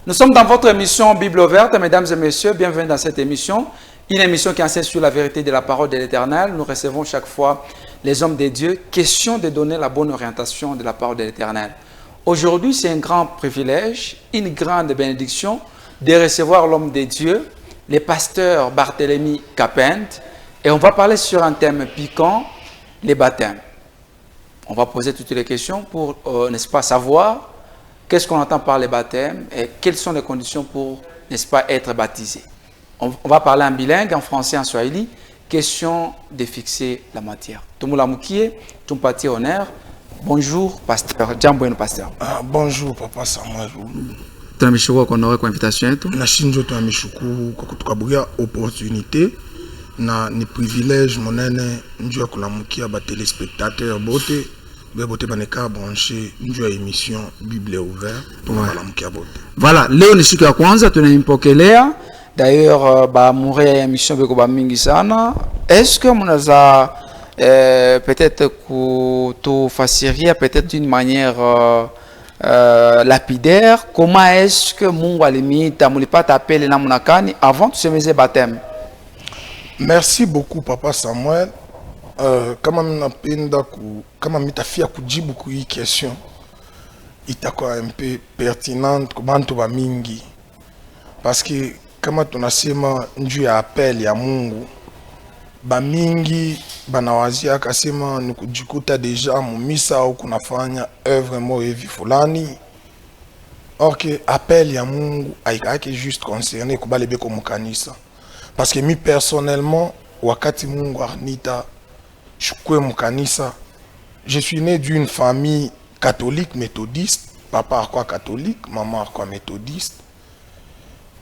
Nous sommes dans votre émission Bible ouverte, mesdames et messieurs, bienvenue dans cette émission. Une émission qui enseigne sur la vérité de la parole de l'Éternel. Nous recevons chaque fois les hommes de Dieu. Question de donner la bonne orientation de la parole de l'Éternel. Aujourd'hui, c'est un grand privilège, une grande bénédiction de recevoir l'homme de Dieu, le pasteur Barthélemy Kapent. Et on va parler sur un thème piquant, les baptêmes. On va poser toutes les questions pour, n'est-ce pas, savoir qu'est-ce qu'on entend par les baptêmes et quelles sont les conditions pour, n'est-ce pas, être baptisé. On va parler en bilingue, en français, en swahili. Question de fixer la matière. Tumula Mukie, Tumpati Honneur. Bonjour, pasteur. Jambo, pasteur. Bonjour, papa Samuel. Tunamshukuru kwa kuondoa kwa invitation yetu. Nashinjo tunamshukuru kwa kutukaburia opportunité na ni privilège monene njoo kulamukia ba téléspectateurs bote. Bote baneka branché njoo émission Bible ouverte pour kulamukia bote. Voilà, leo ni siku ya kwanza tunampokelea. D'ailleurs, mourir émission beko ba mingi sana. Est-ce que mnaza peut-être que fasciria peut-être d'une manière lapidaire, comment est-ce que Mungu alimita mulipata appel na munakani avant de se mettre baptême? Merci beaucoup papa Samuel. Kama mitafia kujibu ku hii question itakuwa un peu pertinente kwa bantu ba mingi parce que kama tunasema njuu ya appel ya Mungu ba mingi banawazia akasema ni kujikuta deja mumisa au kunafanya œuvre mo hivi fulani. Or que appel ya Mungu haikake juste concerné kubale beko mukanisa. Parce que mi personnellement wakati Mungu arnita shukwe mukanisa, je suis né d'une famille catholique méthodiste, papa akwa catholique, maman akwa méthodiste.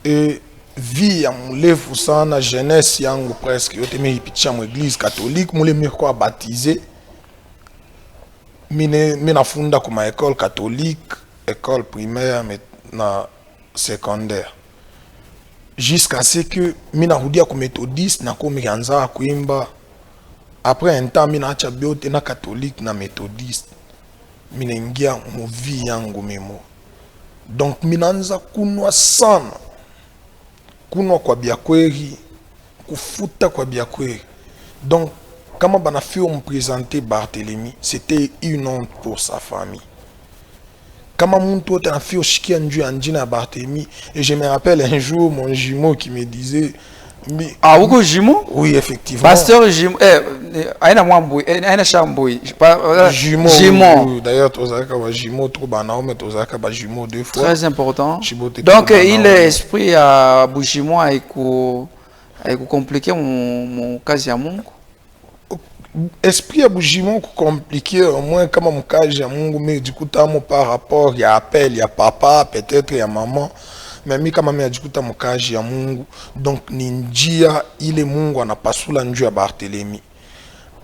Et vie ya mulefu sana jeunesse yangu presque yote mehipitisha mu église catholique mule mirko baptisé mina funda kuma école catholique, école primaire na secondaire jusqu'à ce que mina rudia ku méthodiste na ko mianza kuimba. Après un temps mina acha biote na catholique na méthodiste mina ingia mu vie yangu memo, donc minanza kunwa sana kunwa kwa biakweri, kufuta kwa biakweri. Donc, quand on me présenter Barthélemy, c'était une honte pour sa famille. Quand on a fait Barthélemy, et je me rappelle un jour mon jumeau qui me disait... Ah, vous avez jumeau? Oui, effectivement. Pasteur jumeau, jumeau. D'ailleurs, tu as jumeau trop banal, mais tu as jumeau deux fois. Très important. Donc, il est esprit à jumeau et compliqué mon cas à mon. Esprit à jumeau compliqué au moins comme mon cas à mon, mais du coup, par rapport, il y a appel, il y a papa, peut-être il y a maman. Mais mi kama ajikuta mukaji ya Mungu, donc ni njia ile Mungu anapasula njuu ya Barthélemy.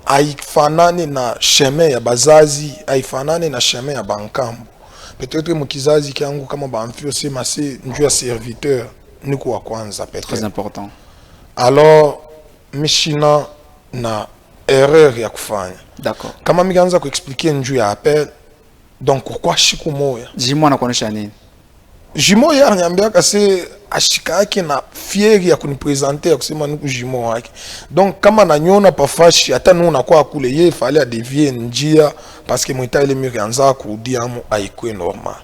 Haifanane na chemin ya bazazi, haifanane na chemin ya bankambo. Peut-être mukizazi kyangu kama bamfio sema se njuu ya serviteur niko wa kwanza peut-être. Très important. Alors mishina na erreur ya kufanya. D'accord. Kama miganza kuexpliquer njuu ya appel, donc pourquoi shiku moya? Jimo anakuonesha nini? Jumeau ya nyambia kase ashika yake na fieri ya kunipresenter kusema nuku jumeau wake. Donc kama nanyona pafashi hata nuna kwa kule ye fallait dévier njia parce que mwita ile mirianza kurudia mu haikuwe normal.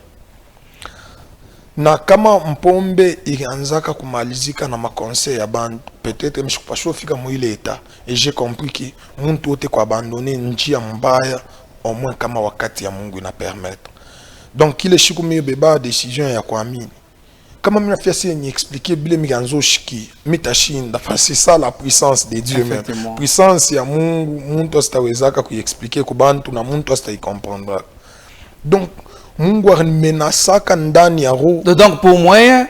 Na kama mpombe ilianzaka kumalizika na makonseil ya band, peut-être mshikupasho fika mu ile état et j'ai compris que muntu wote kwa abandonner njia mbaya au moins kama wakati ya Mungu ina permettre. Donc il est chiku mi beba décision ya kuamini. Kama mimi nafia ni expliquer bile miganzo shiki mitashinda parce c'est ça la puissance de Dieu même. Puissance ya Mungu muntu astawezaka kuexpliquer ku bantu na muntu astai comprendre. Donc Mungu amenasaka ndani ya roho. Donc pour moi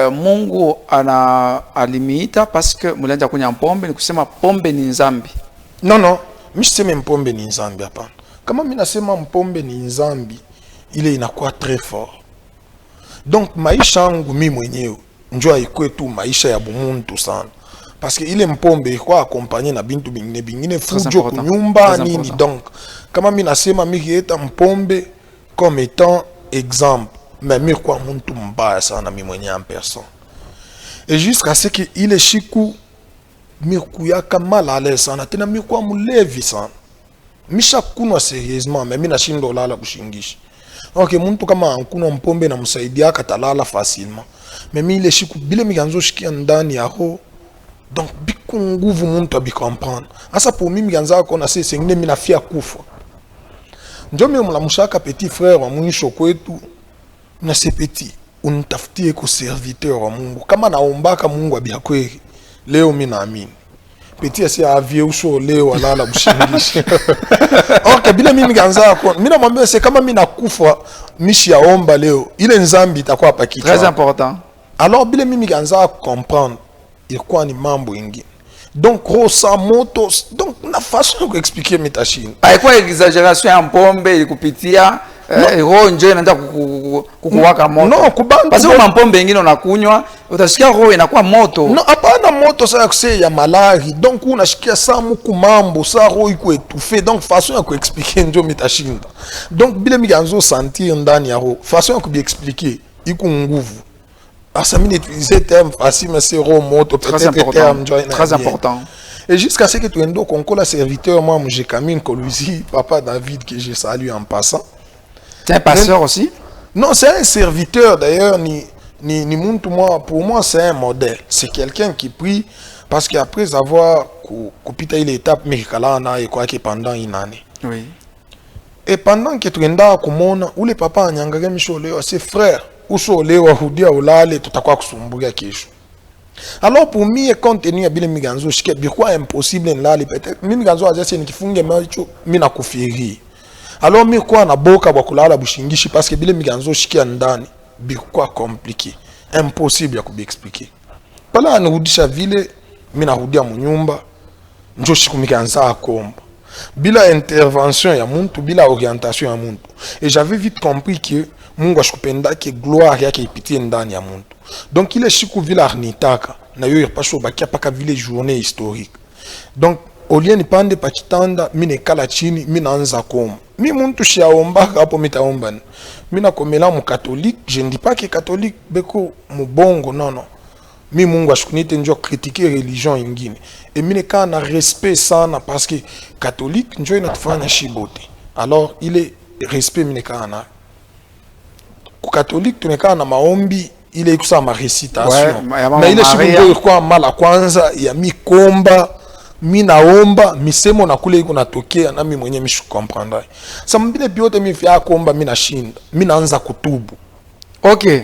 Mungu ana alimita parce que mulanja kunya pombe ni kusema pombe ni nzambi. Non, mimi sema mpombe ni nzambi hapana. Kama mimi nasema mpombe ni nzambi, ile inakuwa très fort. Donc maisha yangu mimi mwenyewe njoo ikuwe tu maisha ya bumuntu sana. Parce que ile mpombe kwa accompagner na bintu bingine fujo kunyumba nini. Donc kama mimi nasema mimi eta mpombe comme étant exemple, mais mirkuwa muntu mbaya sana mi mwenye en personne. Et jusqu'à ce que ile shiku mirkuyaka mal à l'aise sana tena mirkuwa mulevi sana. Misha kunwa sérieusement mais mina shindo lala kushingishi. Ok, muntu kama ankunwa mpombe na msaidia katalala facilement. Mais mi ile shiku bile miganzo shikia ndani ya ho. Donc biku nguvu muntu abicomprendre. Asa pour mi miganza kona se sengine mina fia kufa. Njo mi mlamushaka petit frère wa mwisho kwetu na se petit unitafutie ku serviteur wa Mungu kama naombaka Mungu abia kweli leo mimi naamini petit asi avie usho leo alala bushingishi. Okay, bila mimi ganza kwa mimi namwambia c'est kama mimi nakufa mishi yaomba leo ile nzambi itakuwa hapa kichwa. Très important. Alors bila mimi ganza comprendre ilikuwa ni mambo ingine. Donc rosa moto donc na façon de expliquer metachine. Haikuwa exagération ya mpombe ilikupitia roho nje inaanza kukuwaka moto. No, kubantu. Parce que mpombe nyingine unakunywa, utasikia roho inakuwa moto. No, hapana moto ça c'est ya malari. Donc unashikia saa muku mambo, saa roho iko étouffé. Donc façon ya kuexpliquer ndio mitashinda. Donc bila miganzo sentir ndani ya roho. Façon ya kubiexpliquer iko nguvu. Ça m'a utilisé terme facile mais c'est roho moto peut-être terme très important. Et jusqu'à ce que tu endo concours la serviteur moi j'ai Camille Colusi, papa David que je salue en passant. C'est un pasteur aussi? Non, c'est un serviteur d'ailleurs ni muntu moi pour moi c'est un modèle. C'est quelqu'un qui prie parce qu'après avoir coupé l'étape Mirkalana et quoi que pendant une année. Oui. Et pendant que tu enda kumona ule papa anyangage mishole ses frères usole wa hudia ulale tutakuwa kusumbuka kesho. Alors pour moi compte tenu ya bile miganzo shike bikwa impossible nlali peut-être mimi ganzo aje nikifunge macho mimi nakufiri. Alors mi kwa na boka bwa kulala bushingishi parce que bile miganzo shikia ndani bikwa compliqué impossible ya kubiexpliquer. Pala anarudisha vile mimi narudia munyumba njo shikumikanza akomba bila intervention ya muntu bila orientation ya muntu. Et j'avais vite compris que Mungu ashikupenda ke gloire yake ipitie ndani ya muntu. Donc ile shiku vile arnitaka na yo yapasho bakia paka vile journée historique. Donc au lieu ni pande pa kitanda mine kala chini mina anza koma. Mi muntu shiaomba hapo mitaomba. Mina komela mu catholique, je ne dis pas que catholique beko mu bongo non non. Mi Mungu ashikunite njo critiquer religion ingine. Et mine kana respect sana parce que catholique njo inatufanya shibote. Alors il est respect mine kana. Ku catholique tunekana na maombi ile ikusa ma récitation. Mais ile shibu ilikuwa mala kwanza ya mikomba mi naomba misemo na kule iko natokea na mimi mwenyewe mishu comprendre. Sasa mbile biote mi vya kuomba mi nashinda. Mi naanza kutubu. Okay.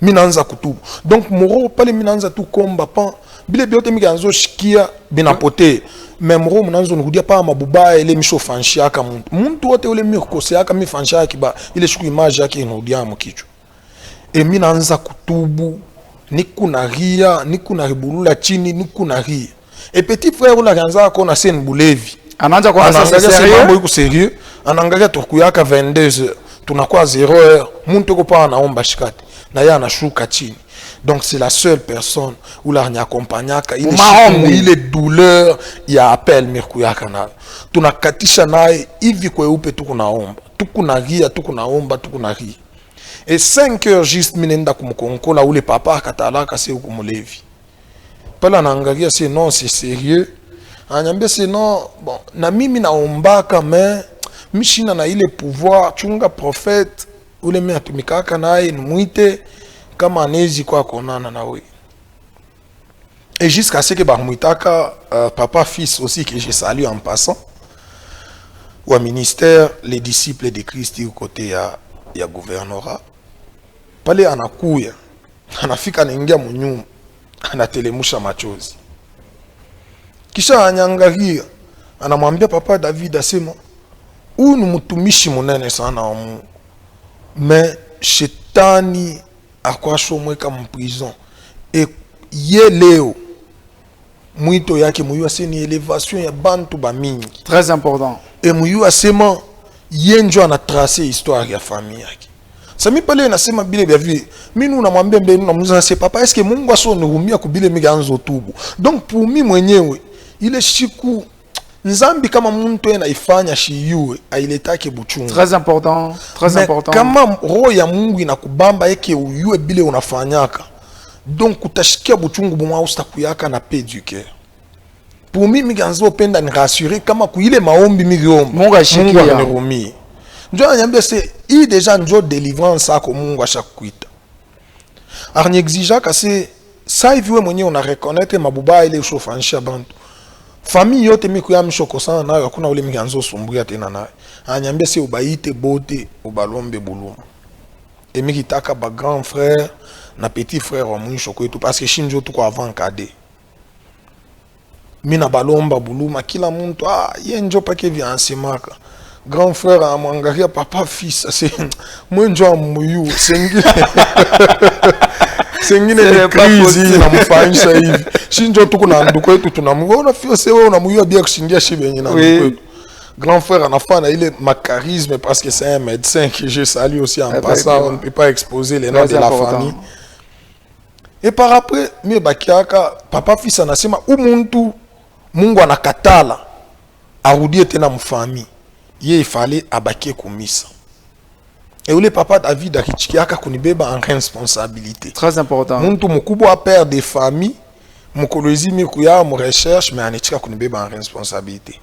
Mi naanza kutubu. Donc moro pale mi naanza tu komba pa bile biote mi ganzo shikia binapote. Mais moro mnaanza nukudia pa mabubaya ile misho fanshia aka muntu wote ule mi kukosea aka mi fanshia kiba ile shiku image yake inarudia mu kichwa. Et mi naanza kutubu niku na ria niku na ribulula chini niku na ria. Et petit frère ou la ganza kona sen bulevi. Anaanza kwa sasa sérieux. Mambo iko sérieux. Anangalia tukuyaka 22h. Tunakuwa 0h. Muntu ko pa anaomba shikati. Na yeye anashuka chini. Donc c'est la seule personne où la accompagnaka ile douleur ya appel mirkuyaka na. Tunakatisha naye hivi kweupe tukunaomba. Tukunaria, tukunaomba, tukunaria. Et 5h juste minenda kumkonkola ule papa akatalaka se ukumulevi. Pala naangalia c'est non c'est sérieux. Anyambia c'est non bon na mimi naombaka mais mishina na ile pouvoir chunga prophète ule mimi atumikaka naye muite kama anezi kwa konana na we. Et jusqu'à ce que bamuitaka papa fils aussi que je salue en passant au ministère les disciples de Christ du côté ya gouvernorat. Pale anakuya anafika anaingia munyumba anatelemusha machozi. Kisha anyangalia anamwambia papa David asema huyu ni mtumishi munene sana wa Mungu. Mais shetani akwashomweka mprison. Et ye leo mwito yake muyu aseni elevation ya bantu ba mingi. Très important. Et muyu asema ye njo anatrace histoire ya famille yake. Sami pale nasema bile bia vie. Mimi unamwambia mbele unamuuliza c'est papa est-ce que Mungu aso nihurumia kubile miganzo tubu. Donc pour mimi mwenyewe ile shiku nzambi kama muntu ena ifanya shiyue ailetake buchungu. Très important, très important. Kama roho ya Mungu inakubamba yeke uyue bile unafanyaka, donc utashikia buchungu bumwa ustakuyaka na paix du cœur. Pour mimi ganzo penda ni rassurer kama kuile maombi migiomba Mungu ashikia anirumie. Njo anyambia se i deja njo délivrance ako Mungu ashakuita. Arni exija kase sa hivi we mwenyewe una reconnaître mabuba ile ushofanisha bantu. Famille yote miku ya mshoko sana nayo hakuna ule miganzo sumbuya tena nayo. Anyambia se ubaite bote ubalombe buluma. Et mikitaka ba grand frère na petit frère wa mwisho kwetu parce que shinjo tuko avant cadet. Mina balomba buluma kila muntu ye njo pake vyansimaka. Grand frère amwangalia papa fils c'est moi njo amuyu sengine sengine ni crazy na mfanyisha hivi shinjo tuko na nduko yetu tunamuona fio sewe unamuyu bia kushindia shibenye na nduko yetu. Grand frère anafana il ma charisme parce que c'est un médecin que je salue aussi en passant, on ne peut pas exposer les noms de la famille. Et par après mi bakiaka papa fils anasema umuntu Mungu anakatala arudie tena mfami ye ifale abakie kumisa. Et ule papa David akichikiaka kunibeba en responsabilité. Très important. Muntu mukubwa père de famille mukolozi mikuya mu recherche mais anichika kunibeba en responsabilité.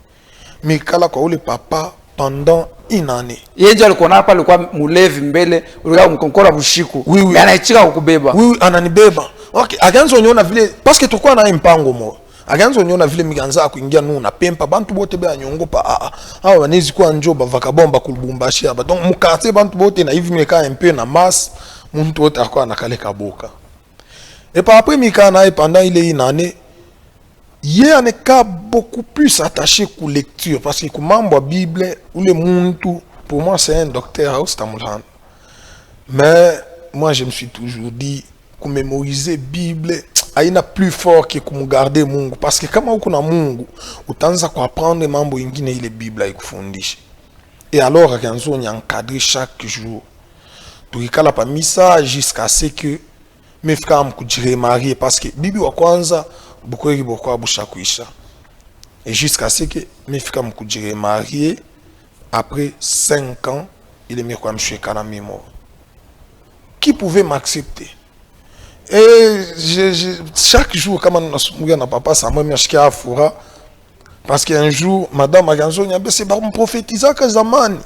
Mikala kwa ule papa pendant une année. Yeye ndio alikuwa hapa, alikuwa mulevi mbele, ulikuwa mkonkora bushiku. Oui, oui. Anaichika kukubeba. Oui, ananibeba. Okay, aganzo nyona vile parce que tukua na mpango mo. Aganzo nyona vile miganza kuingia nu na pempa bantu bote be anyongopa wanezi kwa njoba vakabomba kulubumbashi aba. Donc mukate bantu bote na hivi meka un peu na masse, muntu wote akwa nakale kaboka. Et par après mika na pendant une année il en est beaucoup plus attaché à la lecture parce que comme la Bible ou le monde, pour moi c'est un docteur mais moi je me suis toujours dit que mémoriser la Bible il a plus fort que comme garder Mungu parce que quand on a Mungu utanza kwa apprendre mambo ingine ile Bible ikufundisha. Et alors quand on encadré chaque jour tukikala pa misa jusqu'à ce que mes frères me kujire marier parce que Bible wa kwanza bukweli bokwa bushakuisha. Et jusqu'à ce que mes frères me kujire marier après 5 ans il est mis comme je suis mémoire. Qui pouvait m'accepter? Et chaque jour quand on a na papa ça m'a mis à fura parce qu'un jour madame Aganzo nyambe c'est ba prophétiser ka zamani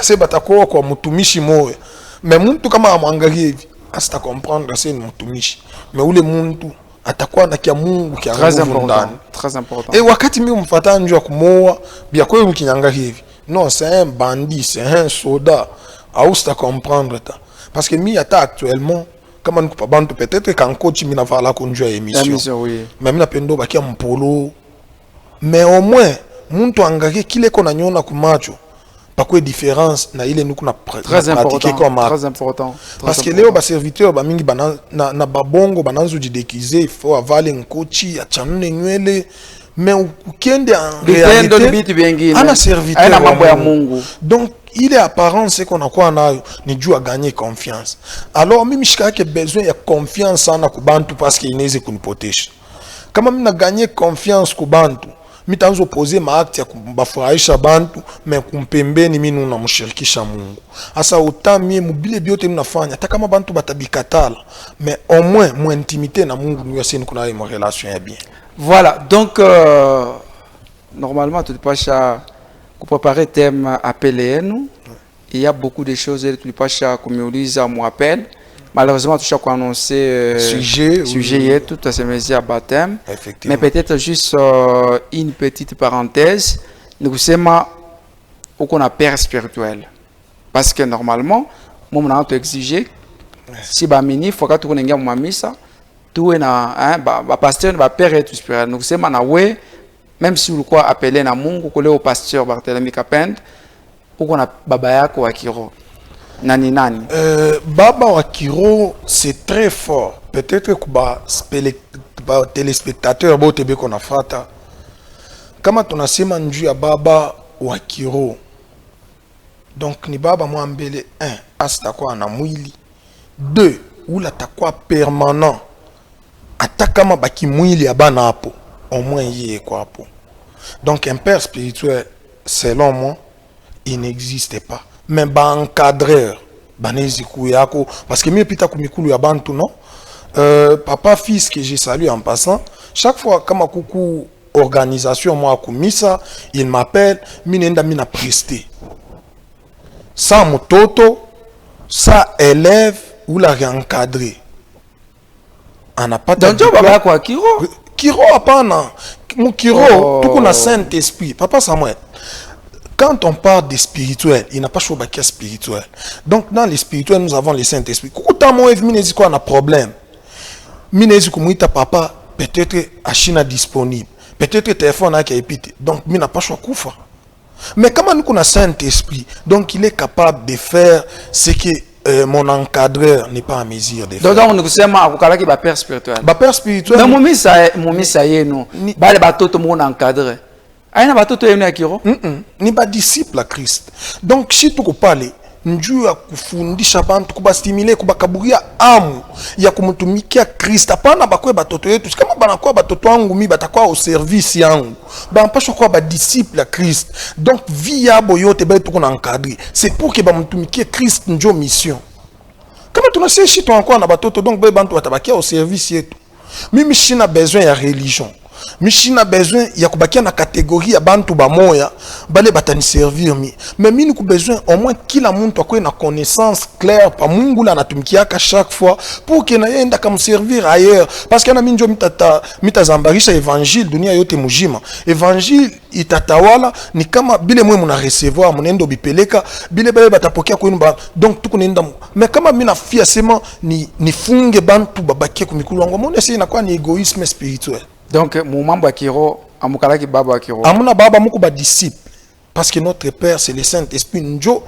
c'est batakuwa kwa mtumishi moyo mais muntu kama amwangalie hivi asta comprendre c'est mtumishi mais ule muntu atakuwa na kia Mungu kia nguvu ndani. Très important. Et wakati mimi mfuata njoo kumoa bia kweli ukinyanga hivi non c'est un bandit c'est un soldat au sta comprendre ta parce que mi ata actuellement kama nikupa bantu peut-être quand coach mi na vala kunjua émission oui. mais mi napendo bakia mpolo mais au moins muntu angalie kile kona nyona kumacho pakwe différence na ile nuku na pratiquer comme très important parce que leo ba serviteur ba mingi bana na babongo bananzo jidekize il faut avale nkochi achanune nywele mais ukiende en réalité ana serviteur ana mambo ya Mungu. Donc il est apparent c'est qu'on a quoi nayo ni dû à gagner confiance. Alors mimi shikake besoin ya confiance sana kubantu parce que inaweza kunipotesha. Kama mimi na gagner confiance kubantu mitanzo poser maakti ya kubafurahisha bantu mais kumpembeni mimi unamshirikisha Mungu. Asa utamie mubile biote mnafanya hata kama bantu batabikatala mais au moins mon intimité na Mungu ndio sasa kuna une relation ya bien. Voilà, donc normalement tu pas pour préparer thème appelé nous. Il y a beaucoup de choses que tu pas comme à mon appel. Malheureusement, tu as annoncé sujet tout à ce métier à baptême. Mais peut-être juste une petite parenthèse. Nous sommes au a père spirituel. Parce que normalement, moi, on a exigé si il faut que tu aies un missa, tout est un pasteur, un père spirituel. Nous sommes en même si vous croyez appeler na Mungu kule au pasteur Barthélemy Kapend, uko na baba yako wa Kiro. Nani? Baba wa Kiro, c'est très fort. Peut-être que ba téléspectateurs bote be kona fata. Kama tunasema njuu ya baba wa Kiro. Donc ni baba mwambele 1 asitakuwa na mwili. 2 ula takuwa permanent. Ata kama baki mwili abana hapo. Au moins yeye kwa hapo. Donc un père spirituel, selon moi, il n'existe pas. Mais encadreur, parce que mieux pita kumikulu ya bantu non. Papa fils que j'ai salué en passant, chaque fois quand ma coucou organisation moi kumisa, il m'appelle, minenda mina presté. Ça mototo, ça élève ou la réencadrer. On n'a pas de donc baba quoi Kiro Kiro apana mon Kiro tout qu'on a Saint-Esprit papa Samuel. Quand on parle de spirituel, il n'a pas choisi de spirituel. Donc dans les spirituels, nous avons le Saint-Esprit. Quand on a un problème, papa peut-être à Chine disponible, peut-être téléphone a qui donc il n'a pas choisi de faire. Mais comment nous avons un Saint-Esprit, donc il est capable de faire ce que mon encadreur n'est pas en mesure de faire. Donc nous sommes à qui père spirituel. Père spirituel. Mais mon ça y est non. Bale bateau mon encadreur. Aïna bateau yenu akiro. Ni ba disciple à Christ. Donc si tu parles njuu ya kufundisha bantu kubastimule kubakaburia amu ya kumtumikia Kristo hapana bakwe batoto yetu kama banakuwa batoto wangu mi batakuwa au service yangu bampasha kuwa ba disciple ya Kristo. Donc vie yabo yote ba tuko na encadrer c'est pour que bamtumikie Kristo njo mission. Kama tunasema shi tu encore na batoto donc ba bantu batabakia au service yetu. Mimi sina besoin ya religion. Mishina besoin ya kubakia na catégorie ya bantu bamoya bale batani servir mi mais mimi niko besoin au moins kila muntu akwe na connaissance claire pa Mungu la natumikiaka chaque fois pour que na yenda kam servir ailleurs parce que na minjo mitazambarisha évangile dunia yote mujima évangile itatawala ni kama bile mwe muna recevoir munendo bipeleka bile bale batapokea kwenu ba donc tukunenda mais kama mina fia sema ni funge bantu babakia kumikulu wangu mone c'est inakuwa ni égoïsme spirituel. Donc, mon membre Akiro, Amukalaki Baba Akiro. Amuna Baba Mukuba disciple. Parce que notre Père, c'est le Saint-Esprit. Njo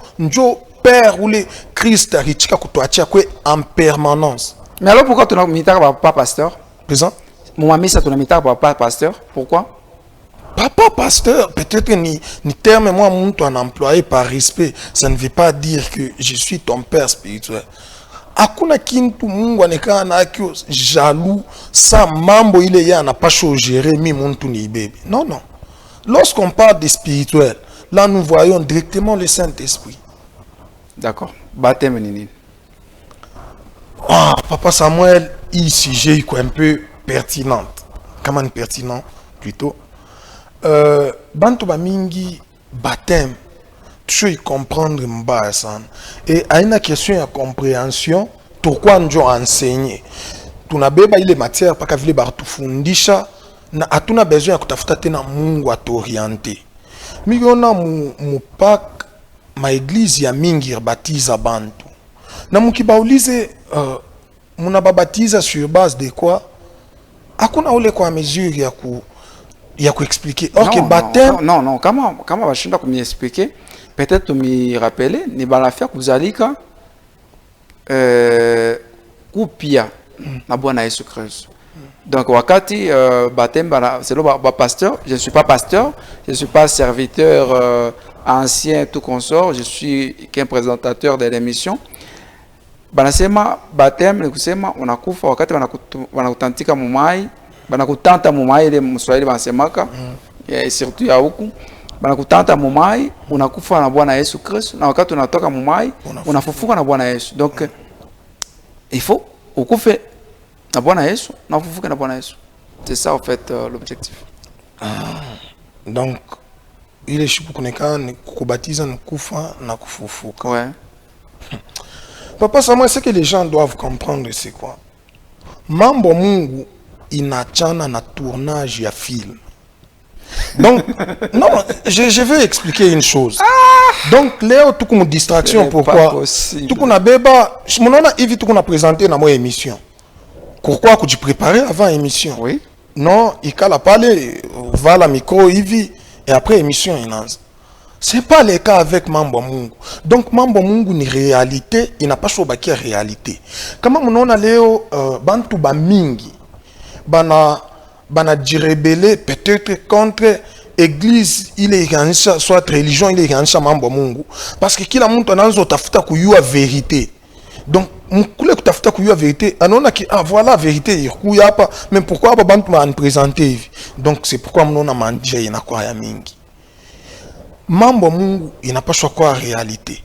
Père ou le Christ Richika Kutuachia en permanence. Mais alors pourquoi tu n'as mis pas pasteur? Présent? Mon ami, ça tu n'as mis pas pasteur. Pourquoi? Papa pasteur, peut-être ni terme moi mon ton employé par respect, ça ne veut pas dire que je suis ton père spirituel. Hakuna kintu Mungu anekana akio jaloux sa mambo ile ya na pas gérer mi muntu ni bébé. Non non. Lorsqu'on parle de spirituel, là nous voyons directement le Saint-Esprit. D'accord. Baptême nini. Ah, papa Samuel, ici j'ai un peu pertinente. Comment pertinent plutôt. Bantu ba mingi baptême tu veux comprendre m'basan et à une question de compréhension pourquoi nous enseigner tunabeba ile matière paka vile batufundisha na hatuna besoin ya kutafuta tena Mungu atuorienter miliona mu pak ma église ya mingi baptiza bantu na mukibaulize munababatiza sur base de quoi hakuna ule kwa mesure ya expliquer OK baptême non comment bashinda expliquer. Peut-être tu me rappeler, ni balafia kuzalika kupia na Bwana Yesu Kristo. Donc wakati baptême c'est le pasteur, je ne suis pas pasteur, je ne suis pas serviteur ancien tout consort, je suis qu'un présentateur de l'émission. Banasema baptême ni kusema unakufa wakati wanakutantika mumai, banakutanta mumai ile Mswahili wanasemaka surtout ya huku. Banakutanta mumai unakufa na Bwana Yesu Kristo na wakati unatoka mumai unafufuka na Bwana Yesu. Donc il faut ukufe na Bwana Yesu na ufufuke na Bwana Yesu. C'est ça en fait l'objectif. Donc ile shiku kunekana ni kukubatiza na kufa na kufufuka. Ouais. Papa Samuel, ce que les gens doivent comprendre c'est quoi? Mambo Mungu inachana na tournage ya film. Donc, non, je vais expliquer une chose. Donc, Léo, tout comme distraction, pourquoi? Tout comme a béba, mon a évi tout qu'on a présenté dans mon émission. Pourquoi que tu préparais avant l'émission? Oui. Non, il a parlé, va la micro, Ivi, et après émission, il a. C'est pas le cas avec Mambo Mungu. Donc, Mambo Mungu ni réalité, il n'a pas choisi qui est réalité. Comment on a Léo, bantu ba mingi, bana direbele peut-être contre église ile ikanisha soit religion ile ikanisha mambo Mungu parce que kila mtu anaanza utafuta kujua vérité donc mkule kutafuta tafuta kuyua vérité anaona ki voilà vérité ikuya hapa mais pourquoi hapa bantu ba présenter hivi. Donc c'est pourquoi mnaona manja inakuwa ya mingi. Mambo Mungu inapaswa kwa realite.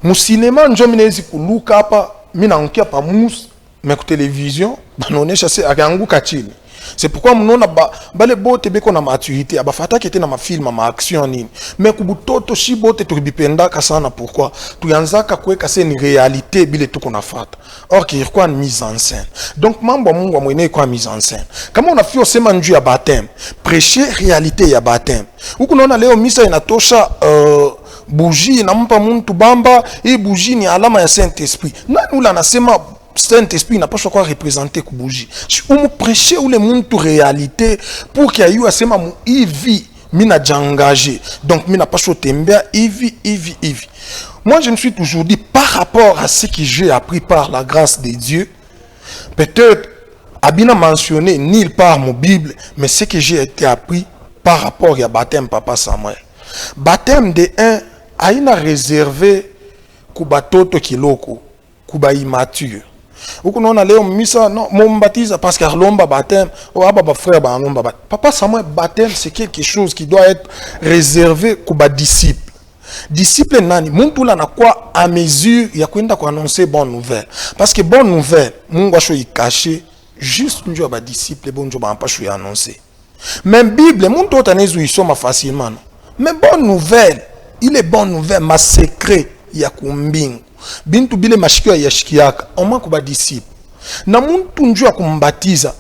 Musinema njo minezi kuluka hapa mina onkia pa mus mais ku télévision banaonesha se akianguka chini. C'est pourquoi mnaona bale bote beko na maturité abafata kete na mafilm ma action nini mais kubutoto shi bote tukibipendaka sana. Pourquoi tuyanzaka kuweka se ni réalité bile tuko nafata or ki ilikuwa ni mise en scène. Donc mambo Mungu amwene kwa mise en scène kama unafio sema njuu ya baptême prêcher réalité ya baptême. Huko naona leo misa inatosha bougie inampa muntu bamba hii bougie ni alama ya Saint-Esprit. Nani ula anasema Saint-Esprit n'a pas choisi représenter ku bougie. On me prêcher ou le monde réalité pour qu'il y ait eu à ce moment ivi mina engagé. Donc mina pas choisi tembea ivi. Moi je me suis toujours dit par rapport à ce que j'ai appris par la grâce de Dieu, peut-être abina mentionné nulle part mon Bible, mais ce que j'ai été appris par rapport à baptême papa Samuel. Baptême de un aina réservé ku batoto kiloko, ku ba immature. Uko naona leo misa non mbatiza parce que lomba baptême ou aba frère ba lomba papa Samuel baptême c'est quelque chose qui doit être réservé ku ba disciple. Disciple nani muntu la na kwa à mesure ya kwenda ku annoncer bonne nouvelle parce que bonne nouvelle Mungu asho ikache juste njo ba disciple bon njo ba mpasho ya annoncer. Même Bible muntu otanezu isoma facilement mais bonne nouvelle il est bonne nouvelle ma secret ya kumbingu bintu bile mashikio ya shikiaka oma kuba disciple na muntu njua kumbatiza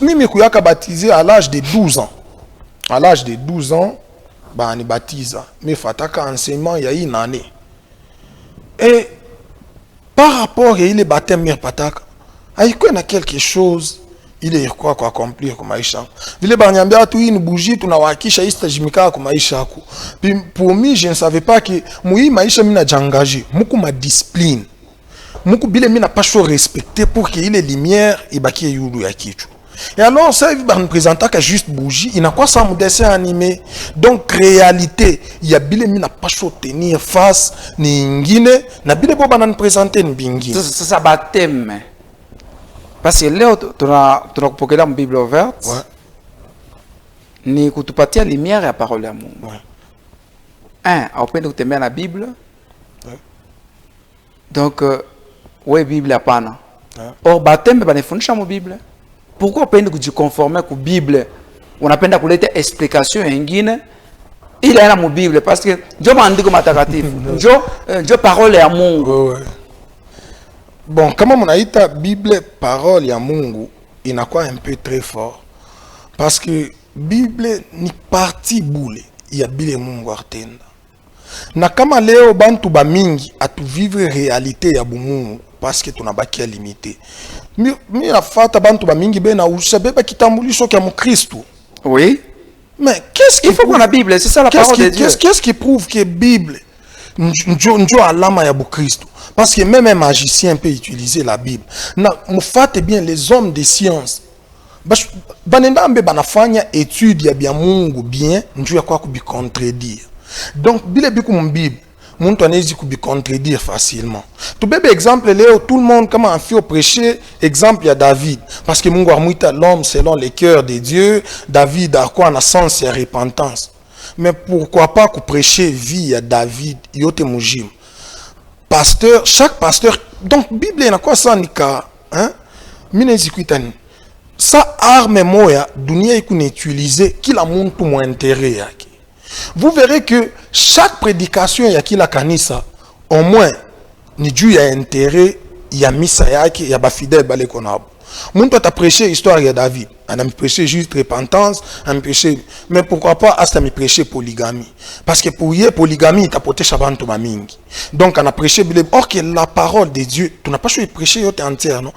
mimi kuyaka baptisé à l'âge de 12 ans. À l'âge de 12 ans ba ni baptisa mais fataka enseignement ya une année et par rapport à il baptême mir pataka haiko na quelque chose il est quoi accomplir kwa maisha vile banyambia tu une bougie tunawakisha istajimika kwa maisha yako. Pour moi je ne savais pas que moi maisha mina jangaje muku ma discipline muku bile mina pas chaud respecter pour que il est lumière ibaki yulu ya kitu. Et alors ça il va nous présenter que juste bougie il n'a quoi ça mon dessin animé donc réalité il y a bile mina pas chaud tenir face ni ngine na bile bo bana nous présenter ni bingi ça baptême. Parce que leo tunakupokea Bible ouverte. Ouais. Ni kutupatia lumière ya parole ya Mungu. Ouais. Un, haupende kutembea na Bible. Ouais. Donc we Bible hapana. Ouais. Or baptême banafundisha mu Bible. Pourquoi upende kujiconformer ku Bible? Unapenda kuleta explication nyingine ile yana mu Bible parce que ndio maandiko matakatifu. Ndio parole ya Mungu. Ouais. Bon, kama munaita Bible parole ya Mungu inakuwa un peu très fort parce que Bible ni parti boule ya bile Mungu artenda. Na kama leo bantu ba mingi atu vivre réalité ya bumungu parce que tunabakia limité. Mi afata bantu ba mingi bena ushabeba kitambulisho kya Mkristo. Oui. Mais qu'est-ce qui il faut qu'on a Bible, c'est ça la parole de Dieu. Qu'est-ce qui prouve que Bible njo alama ya Bukristo? Parce que même un magicien peut utiliser la Bible. Na mufate bien les hommes de science. Banendambe banafanya étude ya bia Mungu bien njo ya kwa kubi contredire. Donc bile biku Bible muntu anezi kubi contredire facilement. Tu bebe exemple leo tout le monde comment on fait prêcher exemple ya David parce que Mungu amuita l'homme selon le cœur de Dieu. David a quoi en sens et repentance. Mais pourquoi pas prêcher vie à David yote mujim. Pasteur, chaque pasteur, donc Bible n'a quoi ça nika, hein? Minezikuitani. Ça arme moya dunia ikune utiliser kila muntu mo intérêt yake. Vous verrez que chaque prédication ya kila kanisa au moins ni juu ya intérêt ya misa yake ya ba fidèle bale konabo. Muntu ata prêcher histoire ya David, on a prêché juste repentance, on a prêché mais pourquoi pas hasta mi prêcher polygamie parce que pour y polygamie t'a porté chabantu ba mingi. Donc on a prêché or que la parole de Dieu, tu n'as pas choisi prêcher yote entière non.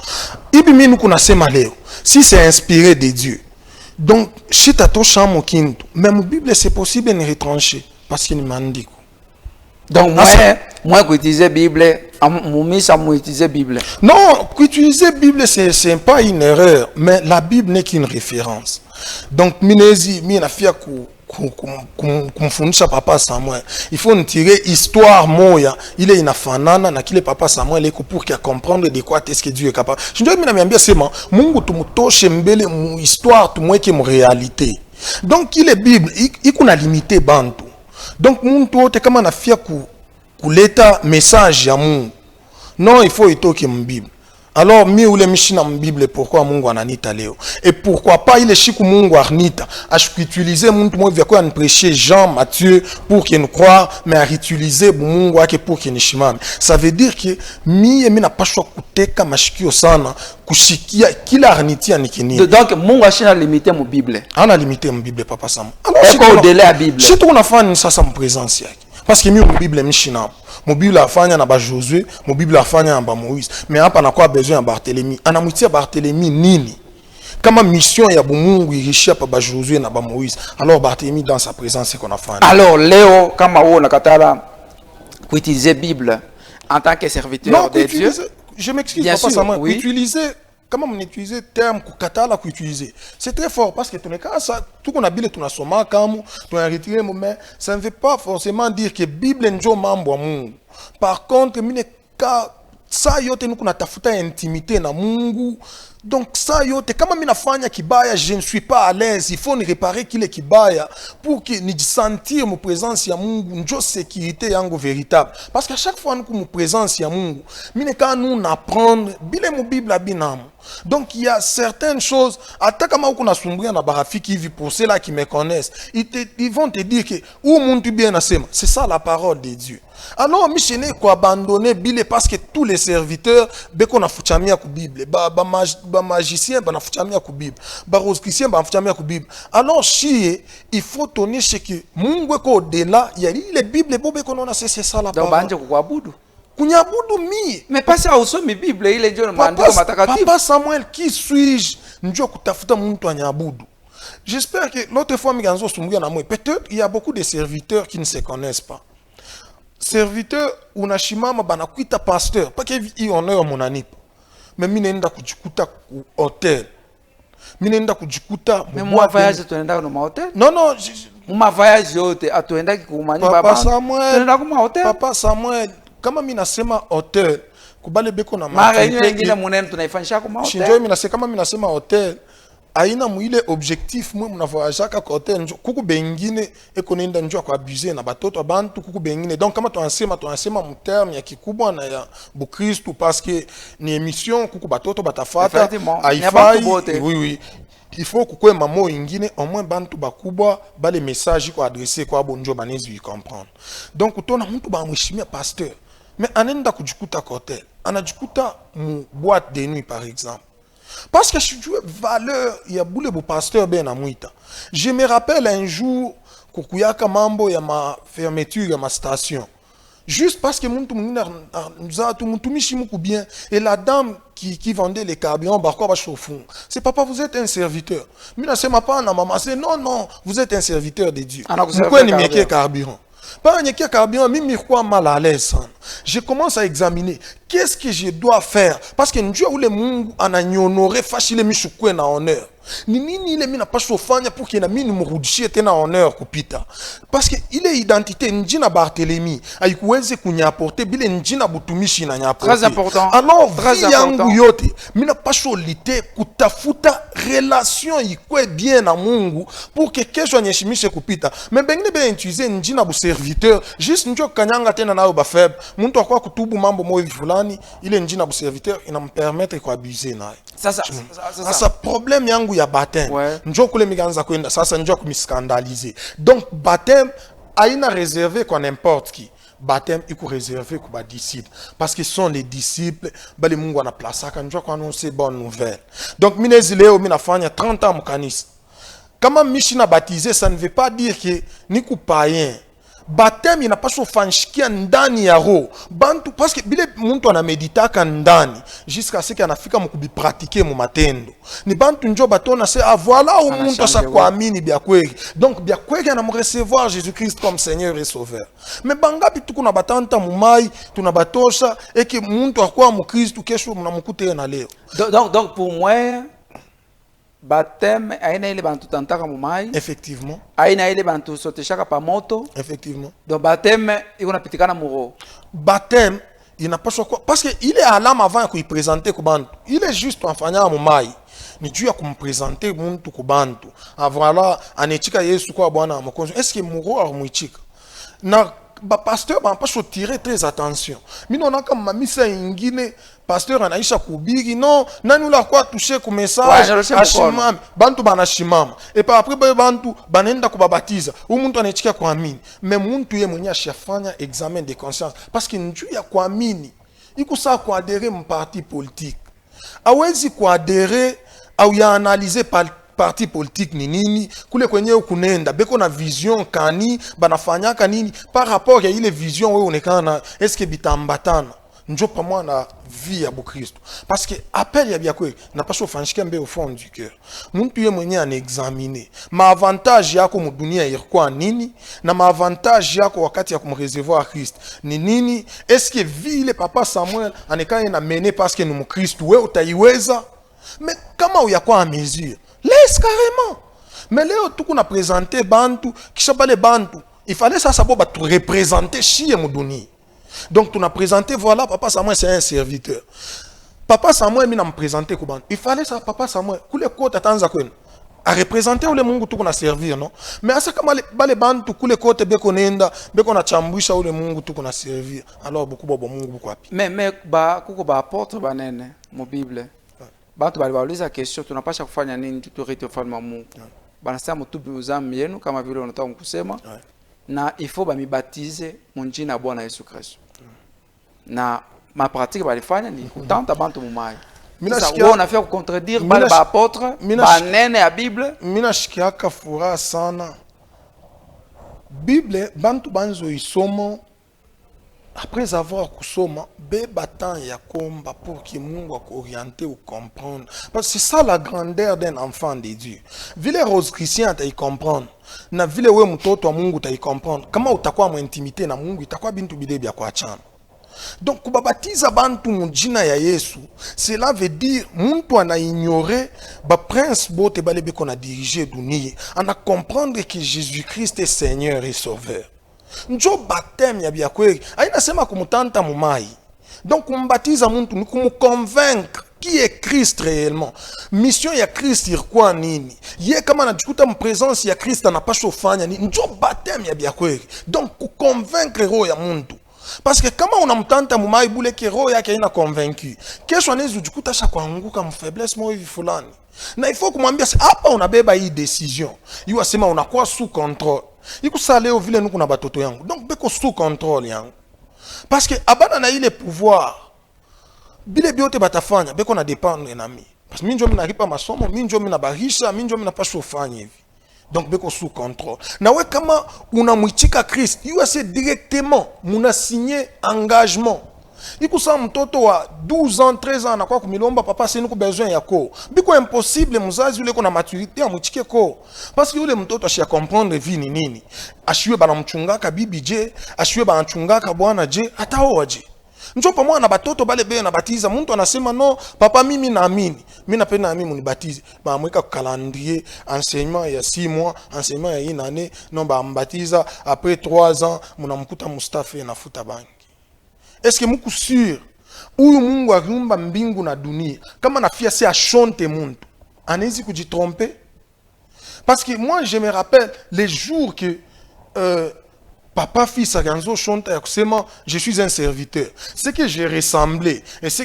Ibi mi nous kunasema leo, si c'est inspiré de Dieu. Donc si tu as ton champ kintu, même Bible c'est possible de retrancher parce qu'il m'a dit. Donc moi qui utilisais Bible, ça utiliser Bible. Non, utiliser Bible c'est pas une erreur, mais la Bible n'est qu'une référence. Donc minezi mi na fia ku kumfundisha papa Samuel. Il faut tirer histoire moya ile inafanana na kile papa Samuel eko pour qu'il comprendre de quoi est-ce que Dieu est capable. Je ndio mimi namiambia sema Mungu tumutoshe mbele mu histoire tumweke mu réalité. Donc ile Bible ikuna limité bantu. Donc muntu wote kama nafia kuleta message ya Mungu. Non, il faut itoke mu Bible. Alors mi ule mishina Bible pourquoi Mungu ananita leo et pourquoi pas il est chiku Mungu arnita à utiliser muntu mwe vya kwa prêcher Jean Matthieu pour qu'il nous croit mais à utiliser Mungu wake pour qu'il nishimame. Ça veut dire que mi na pashwa kuteka mashikio sana kushikia kila arnitia nikini. Donc Mungu ashina limiter mu Bible. Ana limiter mu Bible papa Sam. Alors c'est quoi au-delà la Bible? Si tu unafanya sasa mu présence yake. Parce que mi mu Bible mishina. Mon Bible afanya na ba Josué, mon Bible afanya na ba Moïse. Mais hapa na quoi besoin ya Barthélemy. Anamutia Barthélemy nini? Kama mission ya Mungu irishia pa ba Josué na ba Moïse. Alors Barthélemy dans sa présence c'est qu'on a fait. Alors Léo kama wo nakatala utiliser Bible en tant que serviteur de Dieu. Je m'excuse papa Samuel, oui. Utiliser comment on utilise le terme kukatala utiliser. C'est très fort parce que tout le cas ça tout qu'on a Bible tout na soma comme tu as retiré mais ça ne veut pas forcément dire que Bible njo mambo ya Mungu. Par contre mine ka ça yote nuko natafuta intimité na Mungu. Donc ça yote kama mimi nafanya kibaya je ne suis pas à l'aise, il faut ni réparer kile kibaya pour que ni sentir mon présence ya Mungu njo sécurité yango véritable parce qu'à chaque fois nous présence ya Mungu mine ka nous apprendre bile mu Bible abinam. Donc il y a certaines choses ata kama uko nasumbuya na barafiki hivi pour ceux-là qui me connaissent ils vont te dire que ou muntu bien nasema c'est ça la parole de Dieu. Alors michene ko abandonner bile parce que tous les serviteurs beko na fuchamia ku Bible ba magicien ba na fuchamia ku Bible ba rosicien ba fuchamia ku Bible. Alors chie il faut tenir ce que Mungu ko au-delà il y a les Bible bo beko na c'est ça la parole. Donc banje kuabudu kunyabudu mi mais pas ça usomi Bible ile ndio maandiko matakatifu. Papa Samuel qui suis-je ndio kutafuta mtu anyabudu. J'espère que l'autre fois miganzo sumbuya na moi peut-être il y a beaucoup de serviteurs qui ne se connaissent pas. Serviteur unashimama banakuita pasteur pas que il honneur mon anipo mais mimi nenda kujikuta ku hotel mimi nenda kujikuta mu voyage tunaenda kwa hotel non mu voyage yote atuenda kumani baba Papa Samuel tunaenda kwa hotel Papa Samuel kama mimi nasema hotel kubale beko na mara nyingine munene tunaifanyisha kwa hotel shinjo mimi nasema kama mimi nasema hotel aina muile objectif mwe mna voyage ka hotel njo kuku bengine ekonenda njo kwa abuser na batoto abantu kuku bengine donc kama tuansema mu terme ya kikubwa na ya Bukristo parce que ni émission kuku batoto batafata haifai oui il faut kukwe mamo ingine au moins bantu bakubwa bale message ko adresser kwa bonjo banezi y comprendre donc utona mtu ba mheshimia pasteur mais anenda kujikuta hotel anajikuta mu boîte de nuit par exemple. Parce que je suis valeur, il y a boule de pasteur ben amuita. Je me rappelle un jour, kukuyaka mambo ya ma fermeture ya ma station. Juste parce que nous a tout bien. Et la dame qui vendait les carburants, c'est papa, vous êtes un serviteur. Mais c'est ma pas maman, c'est non, vous êtes un serviteur de Dieu. Pourquoi n'y a carburant? Pas un carburant, mimi quoi mal à l'aise. Je commence à examiner qu'est-ce que je dois faire parce que Dieu ou le Mungu ananyonoré fashile mishukwe na honneur. Ni nini ile mina pas chofanya pour que na mini murudishie tena honneur kupita. Parce que ile identité njina Barthélemy haikuweze kunyaporter bile njina butumishi na nyaporter. Très important. Alors très yangu yote mina pas cholite kutafuta relation ikwe bien na Mungu pour que kesho anyeshimishe kupita. Mais bengine be utiliser njina bu serviteur juste njo kanyanga tena nayo ba faible. Muntu akwa kutubu mambo moyo fulani ile njina bu serviteur inampermettre ko abuser nayo. Sasa problème yangu ya baptême ouais. Njo kule miganza kwenda sasa njo kumiskandaliser. Donc baptême aina réservé kwa n'importe qui. Baptême iko réservé kwa disciples parce que sont les disciples bali Mungu ana placaka njo kwa annoncer bonne nouvelle. Donc minezi leo minafanya 30 ans mkanisa. Kama mishina baptisé ça ne veut pas dire que niku païen. Baptême inapaswa fanshikia ndani ya roho bantu parce que bile muntu anameditaka ndani jusqu'à ce qu'il anafika mukubi pratiquer mu matendo ni bantu njo batona c'est voilà où muntu asa kuamini bya kweli donc bya kweli ana recevoir Jésus-Christ comme Seigneur et Sauveur mais bangapi tuko na batanta mumai tunabatosha et que muntu akwa mu Kristo kesho mnamukute na leo donc pour moi Baptême aina ile bantu tantaka mumai. Effectivement. Aina ile bantu soteshaka pa moto. Effectivement. Donc baptême iko napitikana muro. Baptême il n'a pas quoi parce que il est à l'âme avant qu'il présenter kubantu. Il est juste enfanya mumai. Ni Dieu a kumpresenter muntu kubantu. Avala anetika Yesu kwa bwana makonzo. Est-ce que muro armuitika? Na ba pasteur ba pas tirer très attention. Mino na kama mamisa ingine pasteur anaisha kubiri non nani la kwa toucher ku message ashimama bantu banashimama et puis après bantu banenda kubabatiza umuntu anachika kuamini mais muntu ye mwenye ashafanya examen de conscience parce que njuu ya kuamini ikusa kuadere mparti politique awezi kuadere au ya analyser parti politique ni nini kule kwenye kunenda beko na vision kani banafanyaka nini par rapport ya ile vision wewe onekana est-ce que bitambatana njo pamoja na vie ya Bukristo parce que appel ya biakwe na pas ufanyike mbe au fond du cœur muntu ye mwenye anaexaminer ma avantage yako mu dunia ilikuwa nini na ma avantage yako wakati ya kumreservoir Christ ni nini est-ce que vie ile papa Samuel anekana na mener parce que ni mkristo wewe utaiweza mais kama uyakuwa à mesure laisse carrément mais leo tuko na présenter bantu kisha bale bantu il fallait ça savoir tu représenter chie mu dunia. Donc, tu as présenté, voilà, Papa Samuel, c'est un serviteur. Papa Samuel, il m'a présenté. Il fallait ça, Papa Samuel. Tous les côtes, à représenter ou les mungu tout qu'on a servir, non? Mais à ça, comme les bandes, tous les côtes, bien qu'on a chamboucha ou les mungu tout qu'on a servir. Alors, beaucoup de mungu, beaucoup mais, coucou, apôtre, banane, mon Bible. Bantu, la question, tu n'as pas chaque fois, il y a une tutorité au fond de mungu. Banasema, tout nous a mis, nous, comme on a kusema. Na il faut me baptiser mon jina Bwana Yesu Kristo. Na ma pratique balifanya ni kutanta bantu mumai. Sasa on a fait contredire ba apôtre ba nene ya Bible. Mina shikiaka furaha sana. Bible bantu banzo isomo après avoir kusoma be batan ya komba pour que Mungu orienter ou comprendre parce que c'est ça la grandeur d'un enfant de Dieu. Vile rose chrétien ta y comprendre. Na vile we mtoto wa Mungu ta y comprendre. Kama utakuwa mu intimité na Mungu itakuwa bintu bide bya kuachana. Donc kubabatiza bantu mujina ya Yesu, cela veut dire muntu ana ignorer ba prince bote balebe qu'on a dirigé dunia, ana comprendre que Jésus-Christ est Seigneur et Sauveur. Njo baptême ya bya kweli. Aina sema kumutanta mumai. Donc kumbatiza muntu ni kumconvaincre qui est Christ réellement. Mission ya Christ ilikuwa nini? Ye kama anajikuta mpresence ya Christ anapaswa kufanya nini? Njo baptême ya bya kweli. Donc kuconvaincre roho ya muntu. Parce que kama unamtanta mumai bule ke roho yake ina convaincu. Kesho anaweza kujikuta sha kuanguka mfaiblesse moyo hivi fulani. Na il faut kumwambia hapa unabeba hii decision. Yu asema unakuwa sous contrôle. Ikusale au vile nuku na batoto yangu. Donc beko sous contrôle yangu. Parce que abana na ile pouvoir. Bile biote batafanya beko na dépendre na mi. Parce que minjo mina ripa masomo, minjo mina barisha, minjo mina pasho fanya hivi. Donc beko sous contrôle. Na we kama unamwitika Christ, yu ase directement muna signé engagement. Ikusa mtoto wa 12 ans, 13 ans anakuwa kumilomba papa senu ku besoin yako. Biko impossible muzazi ule kuna maturité amutike ko. Parce que ule mtoto ashia comprendre vie ni nini. Ashiwe bana mchungaka bibi je, ashiwe bana mchungaka bwana je, ataoa je. Njo pamoja na batoto bale beo na batiza muntu anasema no papa mimi naamini mimi napenda mimi munibatize ba mweka calendrier enseignement ya 6 mois enseignement ya 1 année non ba mbatiza après 3 ans munamkuta Mustafa na futa bangi. Est-ce que muku sûr huyu Mungu aliumba mbingu na dunia kama nafia si achonte muntu anezi kujitromper? Parce que moi je me rappelle les jours que papa, fils, je suis un serviteur. Ce que j'ai ressemblé, et ce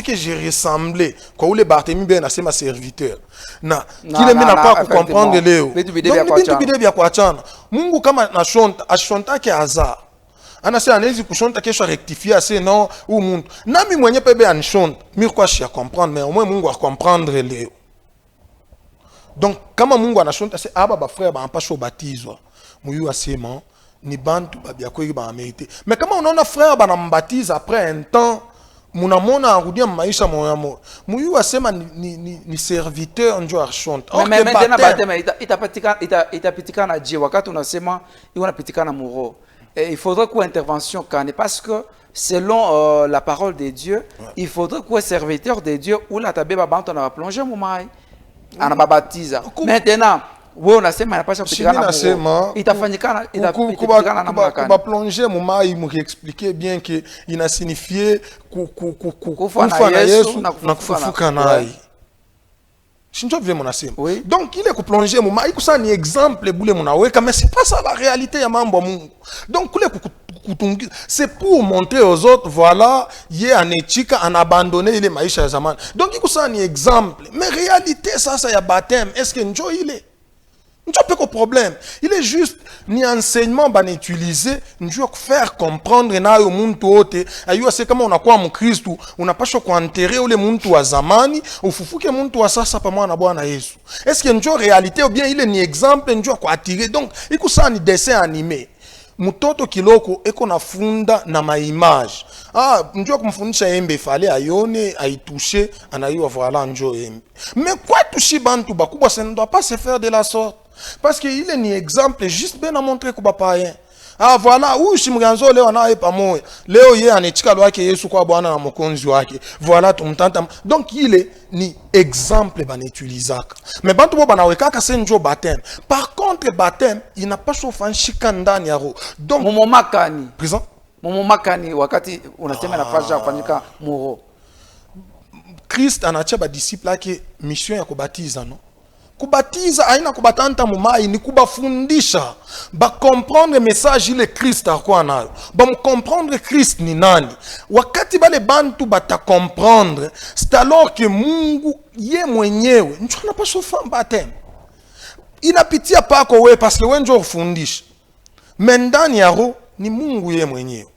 que j'ai ressemblé, quand les Barthélemy ben c'est ma serviteur. Qui ne m'a pas comprendre Léo. Donc Mungu kama na shonta ke hasard. Anase anezi kushonta kesho rectifier assez non ou mundu. Nami mwenye pebe anshonta, mi kwa shi comprendre mais au moins Mungu a comprendre Léo. Donc kama Mungu anashonta c'est aba ba frère ba ampasho batizwa. Muyu asema ni bantu babia kweli ba mérité. Mais comment on a frère ba mbaptise après un temps munamona arudia maisha moyamo. Muyu asema ni serviteur njo archonte. Mais maintenant batema itapitikana na je wakati unasema iko napitikana muro. Il faudrait quoi intervention quand parce que selon la parole de Dieu, il faudrait que serviteur de Dieu ou la tabé babanto na plonger mumai ana babatiza. Maintenant, wewe unasema inapasha kupitikana nasema itafanyikana kuba plonger mumai mukiexpliquer bien que ina signifier kufa na Yesu na kufufuka naye. Shinjo vile munasema. Oui. Donc il est kuplonger mumai kusa ni exemple bule munaweka, mais c'est pas ça la réalité ya mambo Mungu. Donc kule c'est pour montrer aux autres, voilà, il est en éthique, en abandonné, il est maïcha ya zamani. Donc il y a un exemple. Mais réalité, ça y a baptême. Est-ce que Njo il est? Njo pas de problème. Il est juste, ni enseignement ban utilisé, Njo faire comprendre na yo muntu ote. Ayo c'est comme on a quoi mon Christ, on a pas choc enterrer ou le muntu wa zamani, ou fufuke muntu wa sasa pa mwana bwana Yesu. Est-ce que Njo réalité ou bien il est ni exemple, Njo quoi attirer. Donc il y a un dessin animé. Mutoto kiloko eko nafunda na maimage. Njua kumfundisha embe fale ayone, aitouche, anayua voilà njo embe. Mais quoi toucher bantu bakubwa, ça ne doit pas se faire de la sorte. Parce qu'il est ni exemple, juste bien à montrer kuba païen. Voilà, shimuganzo leo na epa moya. Leo ye anechika lwake Yesu kwa bwana na mokonzi wake. Voilà tumtanta. Donc il est ni exemple ban utilisaka. Mais bantu bo banawekaka c'est njo baptême. Par contre baptême, il n'a pas shofanshika ndani ya roho. Donc momo makani. Présent. Momo makani wakati unasema nafasha kufanyika muro. Christ anacha ba disciple yake mission ya kubatiza no. Kubatiza aina kubatanta mumai ni kubafundisha ba comprendre message ile Christ akwa nayo ba comprendre Christ ni nani wakati bale bantu bata comprendre c'est alors que Mungu ye mwenyewe ndio anapaswa kufanya baptême inapitia pako wewe parce que wewe ndio ufundisha mendani yaro ni Mungu ye mwenyewe.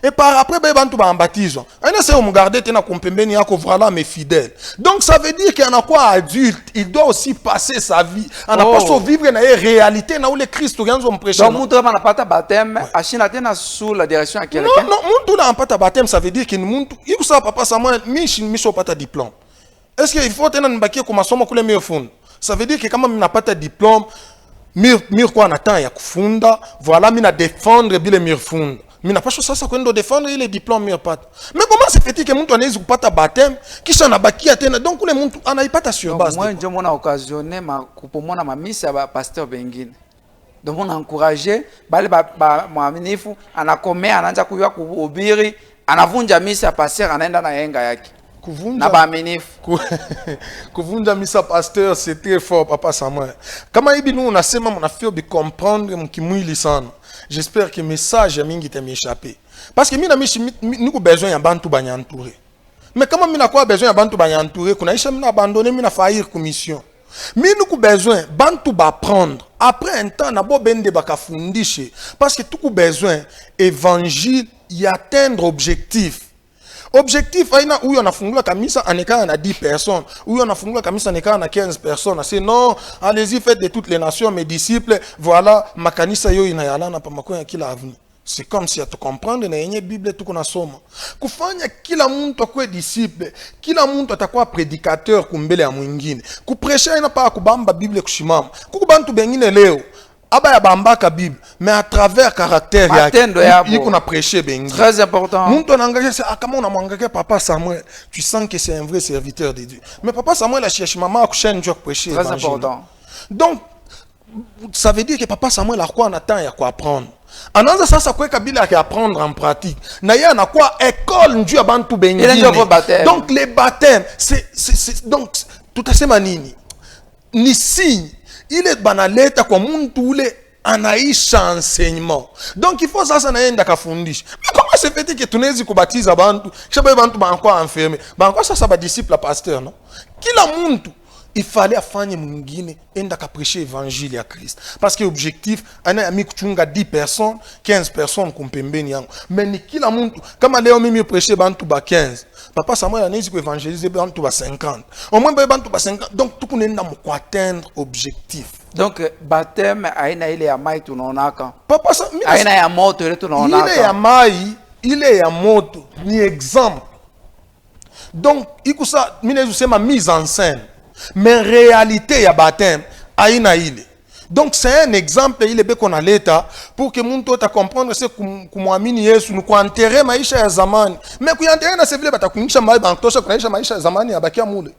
Et par après, ben bantu ba baptisé. On essaie de me garder tena kumpembeni yako voilà mes fidèles. Donc ça veut dire qu'il y en a quoi adulte, il doit aussi passer sa vie. On n'a pas so vivre na réalité na où le Christ ganzo mprêcher. Donc muntu na pata baptême, achina tena sous la direction à quelqu'un. Non, muntu na pata baptême, ça veut dire que muntu, il ça papa ça moi mi pata diplôme. Est-ce qu'il faut tena nibakie kwa masomo kule miofund? Ça veut dire que kama mna pata diplôme, mir kwa na temps ya kufunda, voilà mina défendre bile mir funda. Mina pas sasa kwenda défendre ile diplôme ya pata. Mais comment se fait-il que mtu anaweza kupata baptême kisha anabakia tena? Donc ule mtu anaipata sur base. Moi ndio mona occasionné kupomona mamisi ya pasteur bengine. Donc on encourager bale ba mwaminifu anakomea anaanza kuyua kuhubiri, anavunja misa pasteur anaenda na yenga yake. Kuvunja kuvunja misa pasteur c'est très fort papa Samuel. Kama hivi nous unasema mnafio bi comprendre mkimwili sana. J'espère que message mingi t'échappé. Parce que mina niko besoin ya bantu banyantouré. Mais comment mina quoi besoin ya bantu banyantouré kunaisha mina abandonner mina faillir commission. Mina niko besoin bantu ba prendre. Après un temps na bo bende bakafundishe parce que tuko besoin évangile y atteindre objectif. Objectif aina huyo anafungula kamisa anekana na 10 personnes, huyo anafungula kamisa anekana na 15 personnes. C'est non, allez-y faites de toutes les nations mes disciples, voilà makanisa yo inayalana pa makoni ya kila avenue. C'est comme si tu comprendre na yenye Bible tuko nasoma. Kufanya kila mtu akwe disciple, kila mtu atakuwa prédicateur kumbele ya mwingine. Kupresha ina pa kubamba Bible kushimama. Kukubantu bengine leo aba ya bambaka Bible, mais à travers caractère il qu'on a prêché ben. Très important. Muntu anangalia c'est comment on a mangaka papa Samuel, tu sens que c'est un vrai serviteur de Dieu. Mais papa Samuel a cherché maman à chaîne Dieu prêcher. Très important. Donc ça veut dire que papa Samuel a quoi en attend il y a quoi apprendre. Anaanza sasa kuweka bila ya apprendre en pratique. Na yeye anakuwa école Dieu abantu bengine. Donc les baptêmes c'est donc tutasema nini? Ni signe ile banaleta kwa muntu ule anaisha enseignement. Donc il faut sasa naenda kafundisha. Mais comment se fait-il que tunawezi kubatiza bantu kisha bantu banakuwa enfermé? Banakuwa sasa ba disciple pasteur non? Kila muntu il fallait afanye mwingine enda ka prêcher évangile ya Christ. Parce que objectif ana ami kuchunga 10 personnes, 15 personnes kumpembeni yangu. Mais ni kila muntu kama leo mimi prêcher bantu ba 15. Papa Samuel anezi ku évangéliser bantu ba 50. Au moins bantu ba 50. Donc tout kunenda mu atteindre objectif. Donc baptême aina ile ya mai tunaonaka. Papa Samuel aina ya moto ile tunaonaka. Ile ya mai, ile ya moto ni exemple. Donc ikusa mimi naweza sema mise en scène. Mais réalité ya baptême aina ile. Donc c'est un exemple il est qu'on a l'état pour que muntu ta comprendre c'est kumwamini Yesu ni kuenterrer maisha ya zamani. Mais kuenterrer na sevile batakunisha mai bantosha kunaisha maisha ya zamani abakia mule.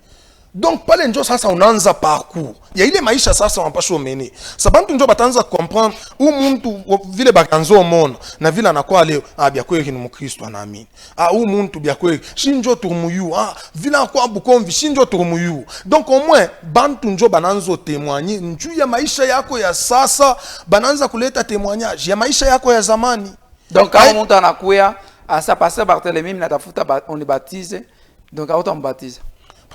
Donc pale njo sasa unaanza parcours. Ya ile maisha sasa wanapaswa mene. Sababu njo bataanza comprendre u muntu vile bakanzo mona na vile anakuwa leo bya kweli ni mkristo anaamini. U muntu bya kweli shinjo turumuyu vile anakuwa bukomvi shinjo turumuyu. Donc au moins bantu njo bananzo témoigner njuu ya maisha yako ya sasa bananza kuleta témoignage ya maisha yako ya zamani. Donc kama muntu anakuya asa passer Barthélemy natafuta unibatize donc auto-mbatiza.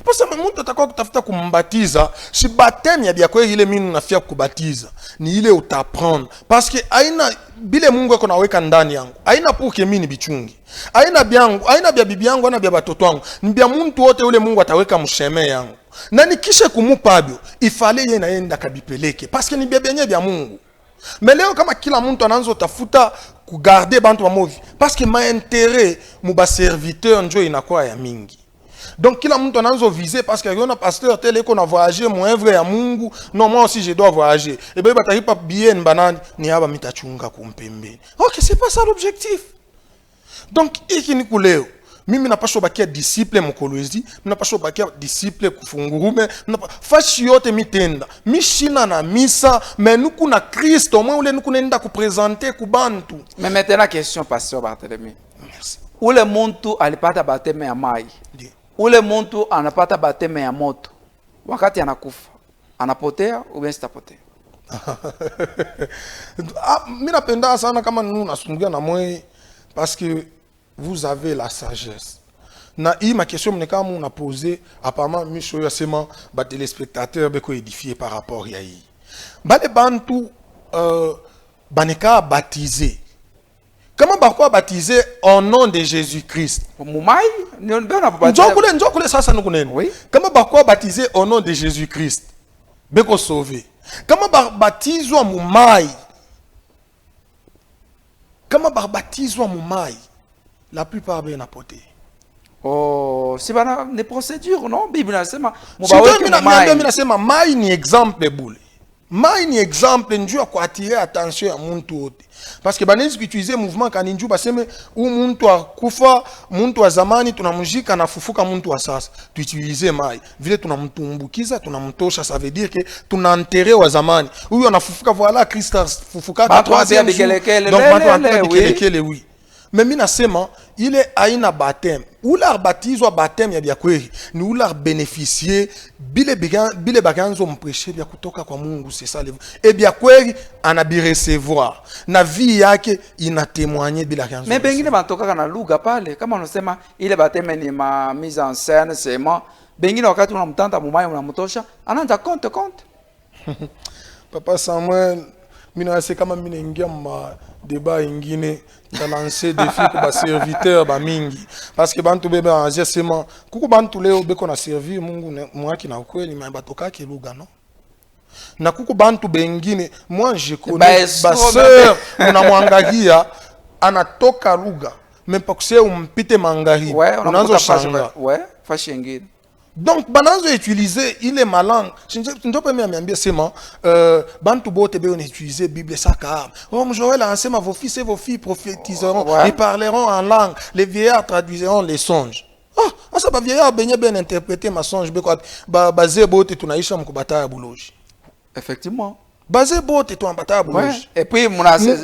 Parce que mtu atakuwa kutafuta kumbatiza, si baptême ya biakwe ile mimi nafia kubatiza, ni ile utaprendre. Parce que aina bile Mungu yako naweka ndani yangu. Aina pour que mimi bichungi. Aina byangu, aina bya bibi yangu, aina bya batoto wangu. Ni bya mtu wote ule Mungu ataweka msheme yangu. Na nikisha kumupa bio, ifale yeye naenda kabipeleke parce que ni bya benye bya Mungu. Mais leo kama kila mtu anaanza tafuta kugarder bantu wa movi parce que ma intérêt mu ba serviteur njo inakuwa ya mingi. Donc kila mtu anaanza viser parce que yona pasteur tel eko na voyager mon œuvre ya Mungu non moi aussi je dois voyager et ben bataripa bien banani ni haba mitachunga kumpembe. OK, c'est pas ça l'objectif. Donc iki ni kuleo mimi napaswa bakia disciple mkolwezi, napaswa bakia disciple kufungurume, fashi yote mitenda. Mishina na misa, mais nuku na Kristo, moi ule nuku nenda kupresenter kubantu. Mais maintenant question pasteur Barthélemy. Merci. Ule muntu alipata bateme ya mai. Ndiyo. Ule muntu anapata bateme ya moto. Wakati anakufa, anapotea ou bien sitapotea? Mimi napenda sana kama nunu nasungia na moi parce que vous avez la sagesse. Na ma question me kama on a posé apparemment Micho yasema ba téléspectateurs beko édifié par rapport ya yi. Ba les bantu baneka baptisé. Comment bakwa baptisé au nom de Jésus-Christ? Mumai ni on bana baptisé. Njokule sasa nukunene. Oui. Comment bakwa baptisé au nom de Jésus-Christ? Beko sauvé. Comment baptiswa mumai? Comment baptiswa mumai? La plupart bien apporté. Oh, c'est pas des procédures, non? Bible nasema nasema mai ni exemple boule. Mai ni exemple njua kwa attirer attention ya muntu wote. Parce que banezi utiliser mouvement quand njua baseme u muntu akufa, muntu wa zamani tunamjika na fufuka muntu wa sasa. Tu utiliser mai. Vile tunamtumbukiza, tunamtosha, ça veut dire que tunanterre wa zamani. Huyo anafufuka voilà Christ fufuka kwa troisième jour. Donc bantu bikelekele oui. Mais mina sema ile aina baptême ula batizwa baptême ya biakweli ni ula bénéficier bile baganzo mprêcher bya kutoka kwa Mungu, c'est ça le et biakweli anabi recevoir na vie yake ina témoigner bila ganzo. Mais bengine batoka na lugha pale kama unasema ile baptême ni ma mise en scène sema bengine wakati unamtanda mumai unamtosha anaanza compte Papa Samuel mina c'est kama mina ingia ma débat ingine na lancer défi pour ba serviteur ba mingi parce que bantu bebe anje sema kuku bantu leo beko na servir Mungu mwaki na kweli mais batoka ke lugha non na kuku bantu bengine moi je connais ba sœur unamwangalia anatoka lugha même pas que umpite mangari unaanza shanga fashi ingine. Donc bananzo utiliser il est malin. Ndio pas miambia sema bantu bote be on utiliser Bible saka. Oh Joël a enseigné vos fils et vos filles prophétiseront et parleront en langue. Les vieillards traduiront les songes. Ah ça ba vieillard benye bien interpréter ma songe be quoi basé bote tunaisha mkubata ya buloji. Effectivement. Basé bote tu ambata ya buloji. Et puis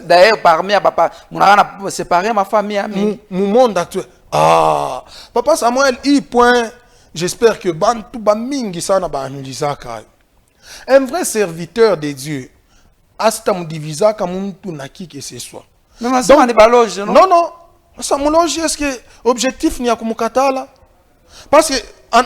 d'ailleurs parmi papa mon séparer ma famille ami. Mon monde actuel. Papa Samuel il point. J'espère que bantu ba mingi sana ba anulizaka. Un vrai serviteur de Dieu asta mudivisa ka muntu na qui que ce soit. Mais ça on est pas loge non? Non. Ça mon loge est-ce que objectif ni ya kumukatala? Parce que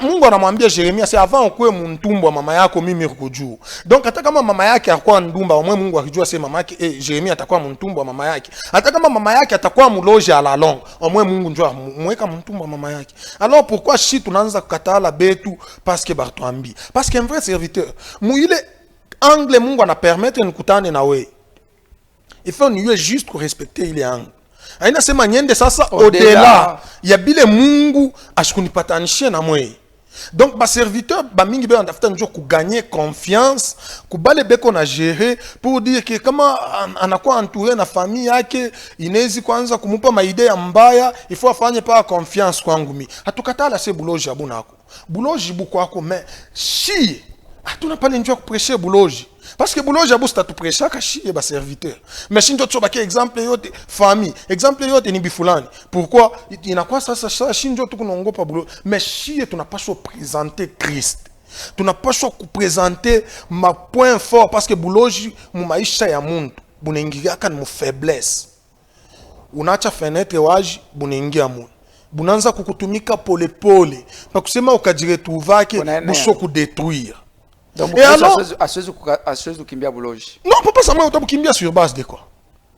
Mungu anamwambia Yeremia c'est avant ukwe mtumbo mama yako mimi kujua. Donc hata kama mama yake akwa ndumba wa Mungu akijua sema mama yake Yeremia atakuwa mtumbo wa mama yake. Hata kama mama yake atakuwa muloje à la longue, au moins Mungu njua mweka mtumbo wa mama yake. Alors pourquoi si tunaanza kukatala betu parce que bartuambi? Parce qu'un vrai serviteur, ile angle Mungu ana permettre nikutane na wewe. Il faut niwe juste pour respecter ile angle. Aina sema nyende sasa au-delà ya bile Mungu ashikunipatanishe na mwe. Donc ba serviteur ba mingi be andafuta njo ku gagner confiance, ku bale beko na gérer pour dire que kama anakuwa entouré na famille yake inezi kwanza kumupa maide ya mbaya, il faut afanye pa confiance kwangu mi. Hatukatala se buloji abunako. Buloji bukwako mais shi hatuna pale njo kuprêcher buloji. Parce que buloji abu sta tu prêcher ka shi ba serviteur. Mais si njo tsoba ke exemple yote famille, exemple yote ni bifulani. Pourquoi inakuwa sasa shi njo tukunongopa buloji. Mais shi tunapaswa présenter Christ. Tunapaswa kupresenter ma point fort parce que buloji mu maisha ya muntu bunaingia kan mu faiblesse. Unaacha fenêtre waji bunaingia mu. Bunanza kukutumika pole pole. Pa kusema ukajiretuvake busho kudétruire. Donc, et alors, à ceux qui kimbia buloji. Non, papa Samuel utabu kimbia sur base de quoi?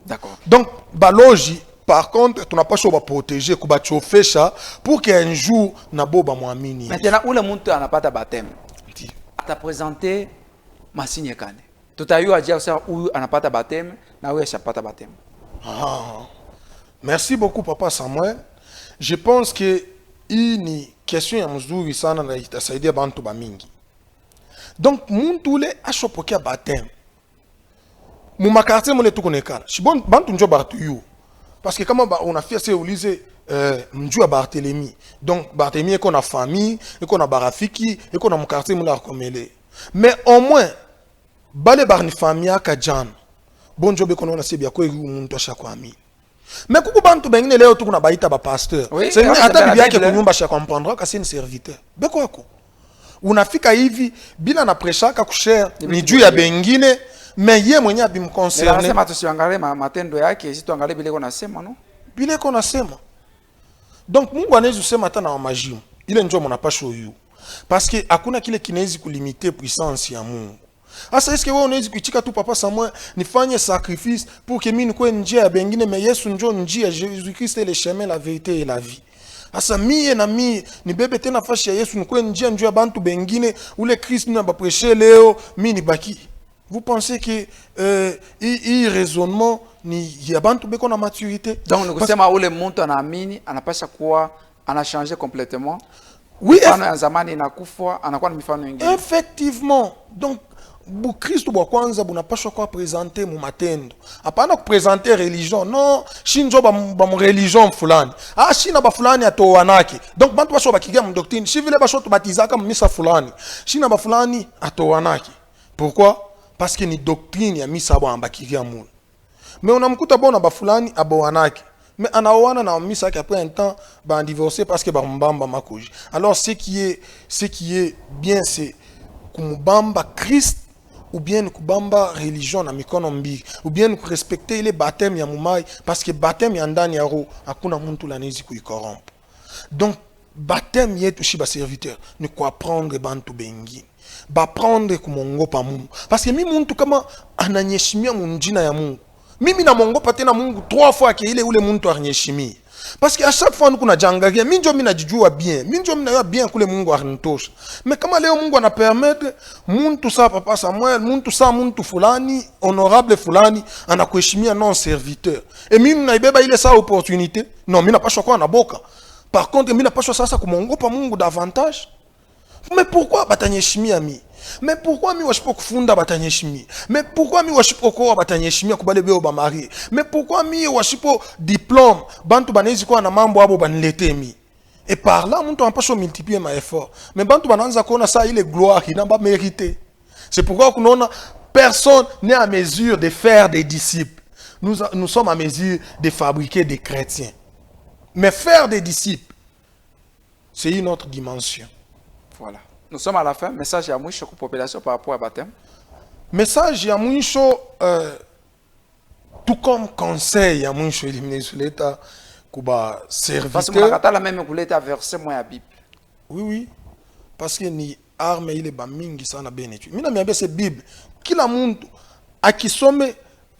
D'accord. Donc, baloji, par contre, tu n'as pas choisi de protéger, kuba chauffer ça pour qu'un jour nabo ba muamini. Maintenant, où le monde n'a pas de baptême. Tu as présenté ma signe kane. Tout à eu à dire ça où on n'a pas de baptême, na où il n'y a pas de baptême. Ah. Merci beaucoup papa Samuel. Je pense que une question ya mzuri sana na itasaidia bantu ba mingi. Donc, muntu ule ashopokia baptême. Muma quartier mule tukonekana. Shibon bantu njo bartu yu. Parce que comment on a fait c'est Ulize mjua Barthélemy. Donc Barthélemy eko na famille, eko na barafiki, eko na quartier mule akomele. Mais au moins bale barni famille aka jana. Bon job eko na sebia ko yu muntu ashakwami. Mais kuku bantu bengine leo tukuna baita ba pasteur. C'est hata bibi yake kunyumba sha comprendre ka c'est un serviteur. Beko yako. Unafika hivi bila na preshaka kushare ni juu ya bengine mais ye mwenye abimconcerne. Nasema tusiangalie matendo yake, sisi tuangalie bile kona sema no? Bile kona sema. Donc Mungu anaweza sema hata na majimu. Ile njoo mnapaswa yu. Parce que hakuna kile kinaweza kulimiter puissance ya Mungu. Asa est-ce que wewe unaweza kuitika tu papa Samuel nifanye sacrifice pour que mimi nikuwe njia ya bengine mais Yesu njoo njia, Jésus-Christ est le chemin, la vérité et la vie. Asa mie na mie ni bebe tena fashi ya Yesu nikuwe njia njoo ya bantu bengine ule Christ na baprêcher leo mimi ni baki. Vous pensez que il raisonnement ni ya bantu beko na maturité? Donc nous kusema ule muntu anaamini anapasha kuwa anachangé complètement. Oui, mifano ya zamani inakufa anakuwa na mifano mingine. Effectivement. Donc bu Kristo bwa kwanza bunapashwa kwa présenter mu matendo. Hapana kupresenter religion. Non, shinjo ba mu religion fulani. Ah shina ba fulani atowanake. Donc bantu basho bakigia mu doctrine. Shi vile basho tubatizaka mu misa fulani. Shina ba fulani atowanake. Pourquoi? Parce que ni doctrine ya misa bwa ambakiria mu. Mais unamkuta bona ba fulani abowanake. Mais anaowana na misa yake après un temps ba divorcer parce que ba mbamba makoji. Alors ce qui est bien c'est kumubamba Christ ou bien kubamba religion na mikono mbili ou bien respecter les baptêmes ya mumai parce que baptême ya ndani ya roho hakuna muntu la nezi kuikorompa. Donc baptême yetu shi ba serviteur ni kwa prendre bantu bengi ba prendre kumongopa Mungu parce que mimi muntu kama ananyeshimia munjina ya Mungu mimi na mongopa tena Mungu 3 fois ke ile ule muntu arnyeshimia. Parce que à chaque fois nous kuna jangaria minjo mina jijua bien minjo mina ya bien kule Mungu arinitosha. Mais kama leo Mungu ana permettre muntu sa papa Samuel muntu fulani honorable fulani anakuheshimia non serviteur et mimi naibeba ile sa opportunité non mimi napaswa kwa na boka. Par contre mimi napaswa sasa kumongopa Mungu davantage. Mais pourquoi batanyeshimia mi? Mais pourquoi mi washipo kufunda batanyeshimia? Mais pourquoi mi washipo kwa batanyeshimia kubale beo ba mari? Mais pourquoi mi washipo diplôme bantu banezi kwa na mambo abo banilete mi? Et par là muntu ampasho multiplier ma effort. Mais bantu bananza kuona ça ile gloire qui n'a pas mérité. C'est pourquoi kunaona personne n'est à mesure de faire des disciples. Nous sommes à mesure de fabriquer des chrétiens. Mais faire des disciples c'est une autre dimension. Voilà. Nous sommes à la fin. Message à mwisho pour la population par rapport à baptême. Message à mwisho tout comme conseil à mwisho éliminer sur l'état kuba serviteur. Parce que on a la même kuleta verset moi à Bible. Oui. Parce que ni arme ile ba mingi sana benetu. Mimi na miambia c'est Bible. Kila muntu akisome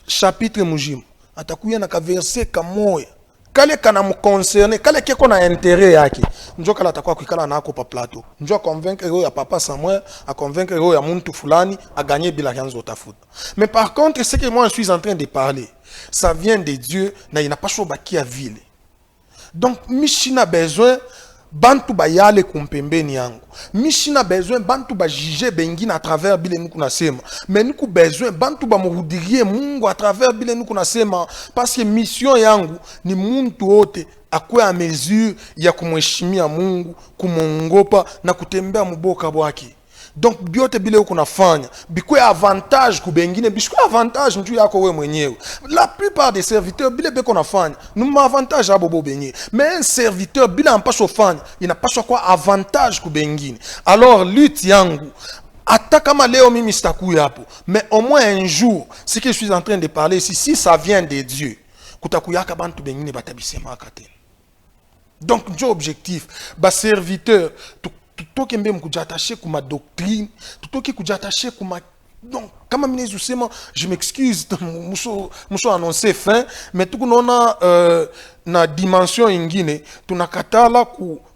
chapitre mujima atakuya na ka verset kamoya. Kale kana mu concerner, kale keko na intérêt yake. Njo kala atakuwa kuikala nako pa plateau. Njo convaincre ya papa Samuel, a convaincre ya muntu fulani a gagner bila yanzo tafuta. Mais par contre, ce que moi je suis en train de parler, ça vient de Dieu, na il n'a pas choisi baki à ville. Donc Michina besoin bantu bayale kumpembeni yangu. Mishina besoin bantu ba juger bengine à travers bile nuku nasema. Mais nuku besoin bantu ba muhudirie Mungu à travers bile nuku nasema. Parce que mission yangu ni muntu wote akwe a mesure ya kumheshimia Mungu, kumongopa na kutembea muboka bwake. Donc biote bile uko nafanya bikwe avantage kubengine bishwe avantage njuu yako we mwenyewe. La plupart des serviteurs bile beko nafanya numa avantage abobo benye, mais un serviteur bile ampasho fanya inapaswa kwa avantage kubengine. Alors lutte yangu ata kama leo mimi sitakuya hapo, mais au moins un jour ce que je suis en train de parler ici, si ça vient de Dieu kutakuyaka bantu bengine batabisema akate. Donc njo objectif ba serviteur tutoke mbe mkujatashe kuma doctrine, tutoke kujatashe kuma. Donc kama mine usema, je m'excuse muso annoncer fin, mais tukunona na dimension ingine tunakatala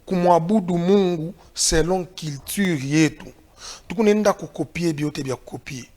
kumwabudu Mungu selon culture yetu. Tukunenda kukopie biote bya kukopie.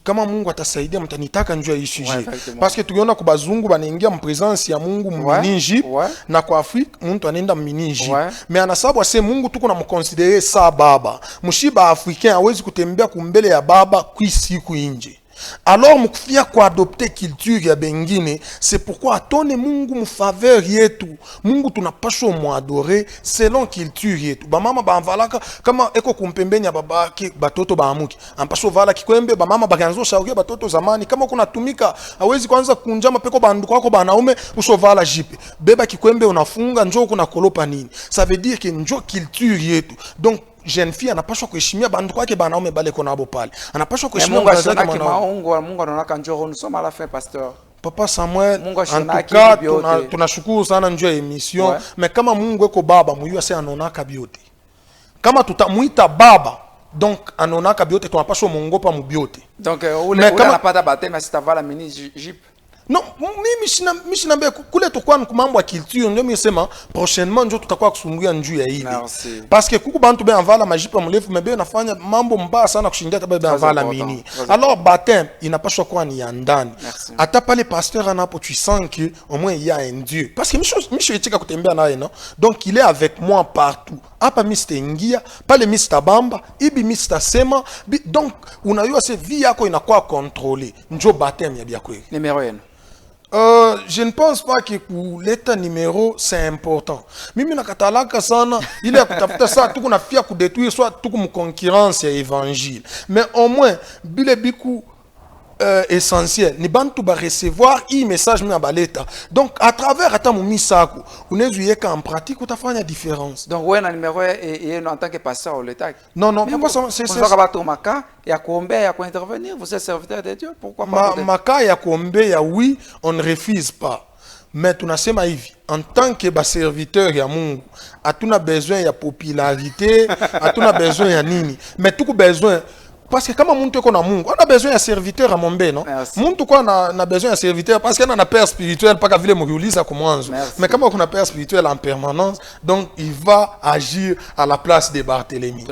Kama Mungu atasaidia mtanitaka njua hii sujet. Parce que tukiona kwa bazungu banaingia mpresence ya Mungu mini Egypte, na kwa Afrika mtu anaenda mini Egypte. Mais anasabu ase Mungu tuko na mkonsidere sa baba. Mushiba africain hawezi kutembea kumbele ya baba siku nje. Alors mukufia kwa adopter culture ya bengine, c'est pourquoi atone Mungu mfaveur yetu. Mungu tunapaswa muadorer selon culture yetu. Ba mama bavalaka kama eko kumpembeni ya babake batoto baamuki. Ampaswa vala kikwembe ba mama bakanzo shauria batoto zamani. Kama kuna tumika hawezi kwanza kunjama peko banduko wako banaume usovala jipe. Beba kikwembe unafunga njoo kuna kolopa nini. Ça veut dire que njoo culture yetu. Donc jeune fille anapaswa kuheshimia bandu kwake banaume bale kona abo pale. Anapaswa kuheshimia mwanzo wake Mungu anaona njoo nous sommes à la fin pasteur. Papa Samuel, en tout cas tunashukuru sana njoo emission, mais kama Mungu eko baba muyu ase anonaka biote. Kama tutamuita baba, donc anonaka biote tunapaswa mongopa mubiote. Donc ule anapata baptême asitavala mini Jeep. Non, mimi shinambe kule tukwa kumambo ya culture ndio mimi sema prochainement ndio tutakuwa kusungulia njuu ya hili. Parce que kuku bantu be anvala majipa mrefu mebe nafanya mambo mbaya sana kushindia tabe be anvala mini. Alors baptême inapaswa kuwa ni ya ndani. Hata pale pasteur anapo tu sens que au moins il y a un Dieu. Parce que micho etika kutembea naye non. Donc il est avec moi partout. Hapa Mr. Ngia, pale Mr. Bamba, ibi Mr. Sema. Donc unayua se vie yako inakuwa contrôlée. Njo baptême ya bia kweli. Numéro 1. Je ne pense pas que pour l'état numéro c'est important. Mimi nakatalaka sana ile ya kutafuta saa tuku nafia kudetruire soit tuku mkonkurrence ya évangile. Mais au moins bile biku essentiel ni bantu ba recevoir i message mi abaleta. Donc à travers ata mumi sako unezu yeka en pratique utafanya différence. Donc ouais na numéro et en tant que pasteur au l'état. Non pourquoi ça c'est ça maka ya kuombea ya intervenir, vous êtes serviteur de Dieu, pourquoi pas maka ya kuombea oui, on ne refuse pas. Mais tunasema hivi en tant que ba serviteur ya Mungu atuna besoin ya popularité, atuna besoin ya nini, mais tuku besoin. Parce que comme muntu eko na Mungu, on a besoin d'un serviteur à Mombe, non? Muntu kwa na besoin d'un serviteur parce qu'on a un père spirituel, pas qu'à vile mourilisa comme ange. Mais comme on a un père spirituel en permanence, donc il va agir à la place de Barthélemy.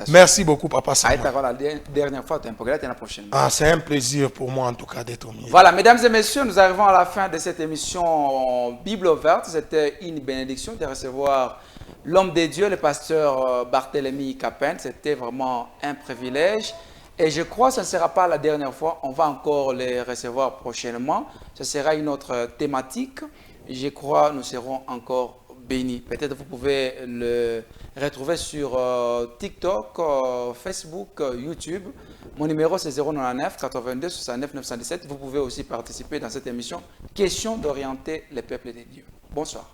Merci beaucoup, Papa Samuel. La dernière fois, tu es la prochaine. Ah, c'est un plaisir pour moi en tout cas d'être au milieu. Voilà, mesdames et messieurs, nous arrivons à la fin de cette émission Bible ouverte. C'était une bénédiction de recevoir l'homme de Dieu, le pasteur Barthélemy Capen. C'était vraiment un privilège. Et je crois que ce ne sera pas la dernière fois. On va encore les recevoir prochainement. Ce sera une autre thématique. Je crois que nous serons encore bénis. Peut-être vous pouvez le retrouver sur TikTok, Facebook, YouTube. Mon numéro c'est 099 82 69 917. Vous pouvez aussi participer dans cette émission. Question d'orienter les peuples de Dieu. Bonsoir.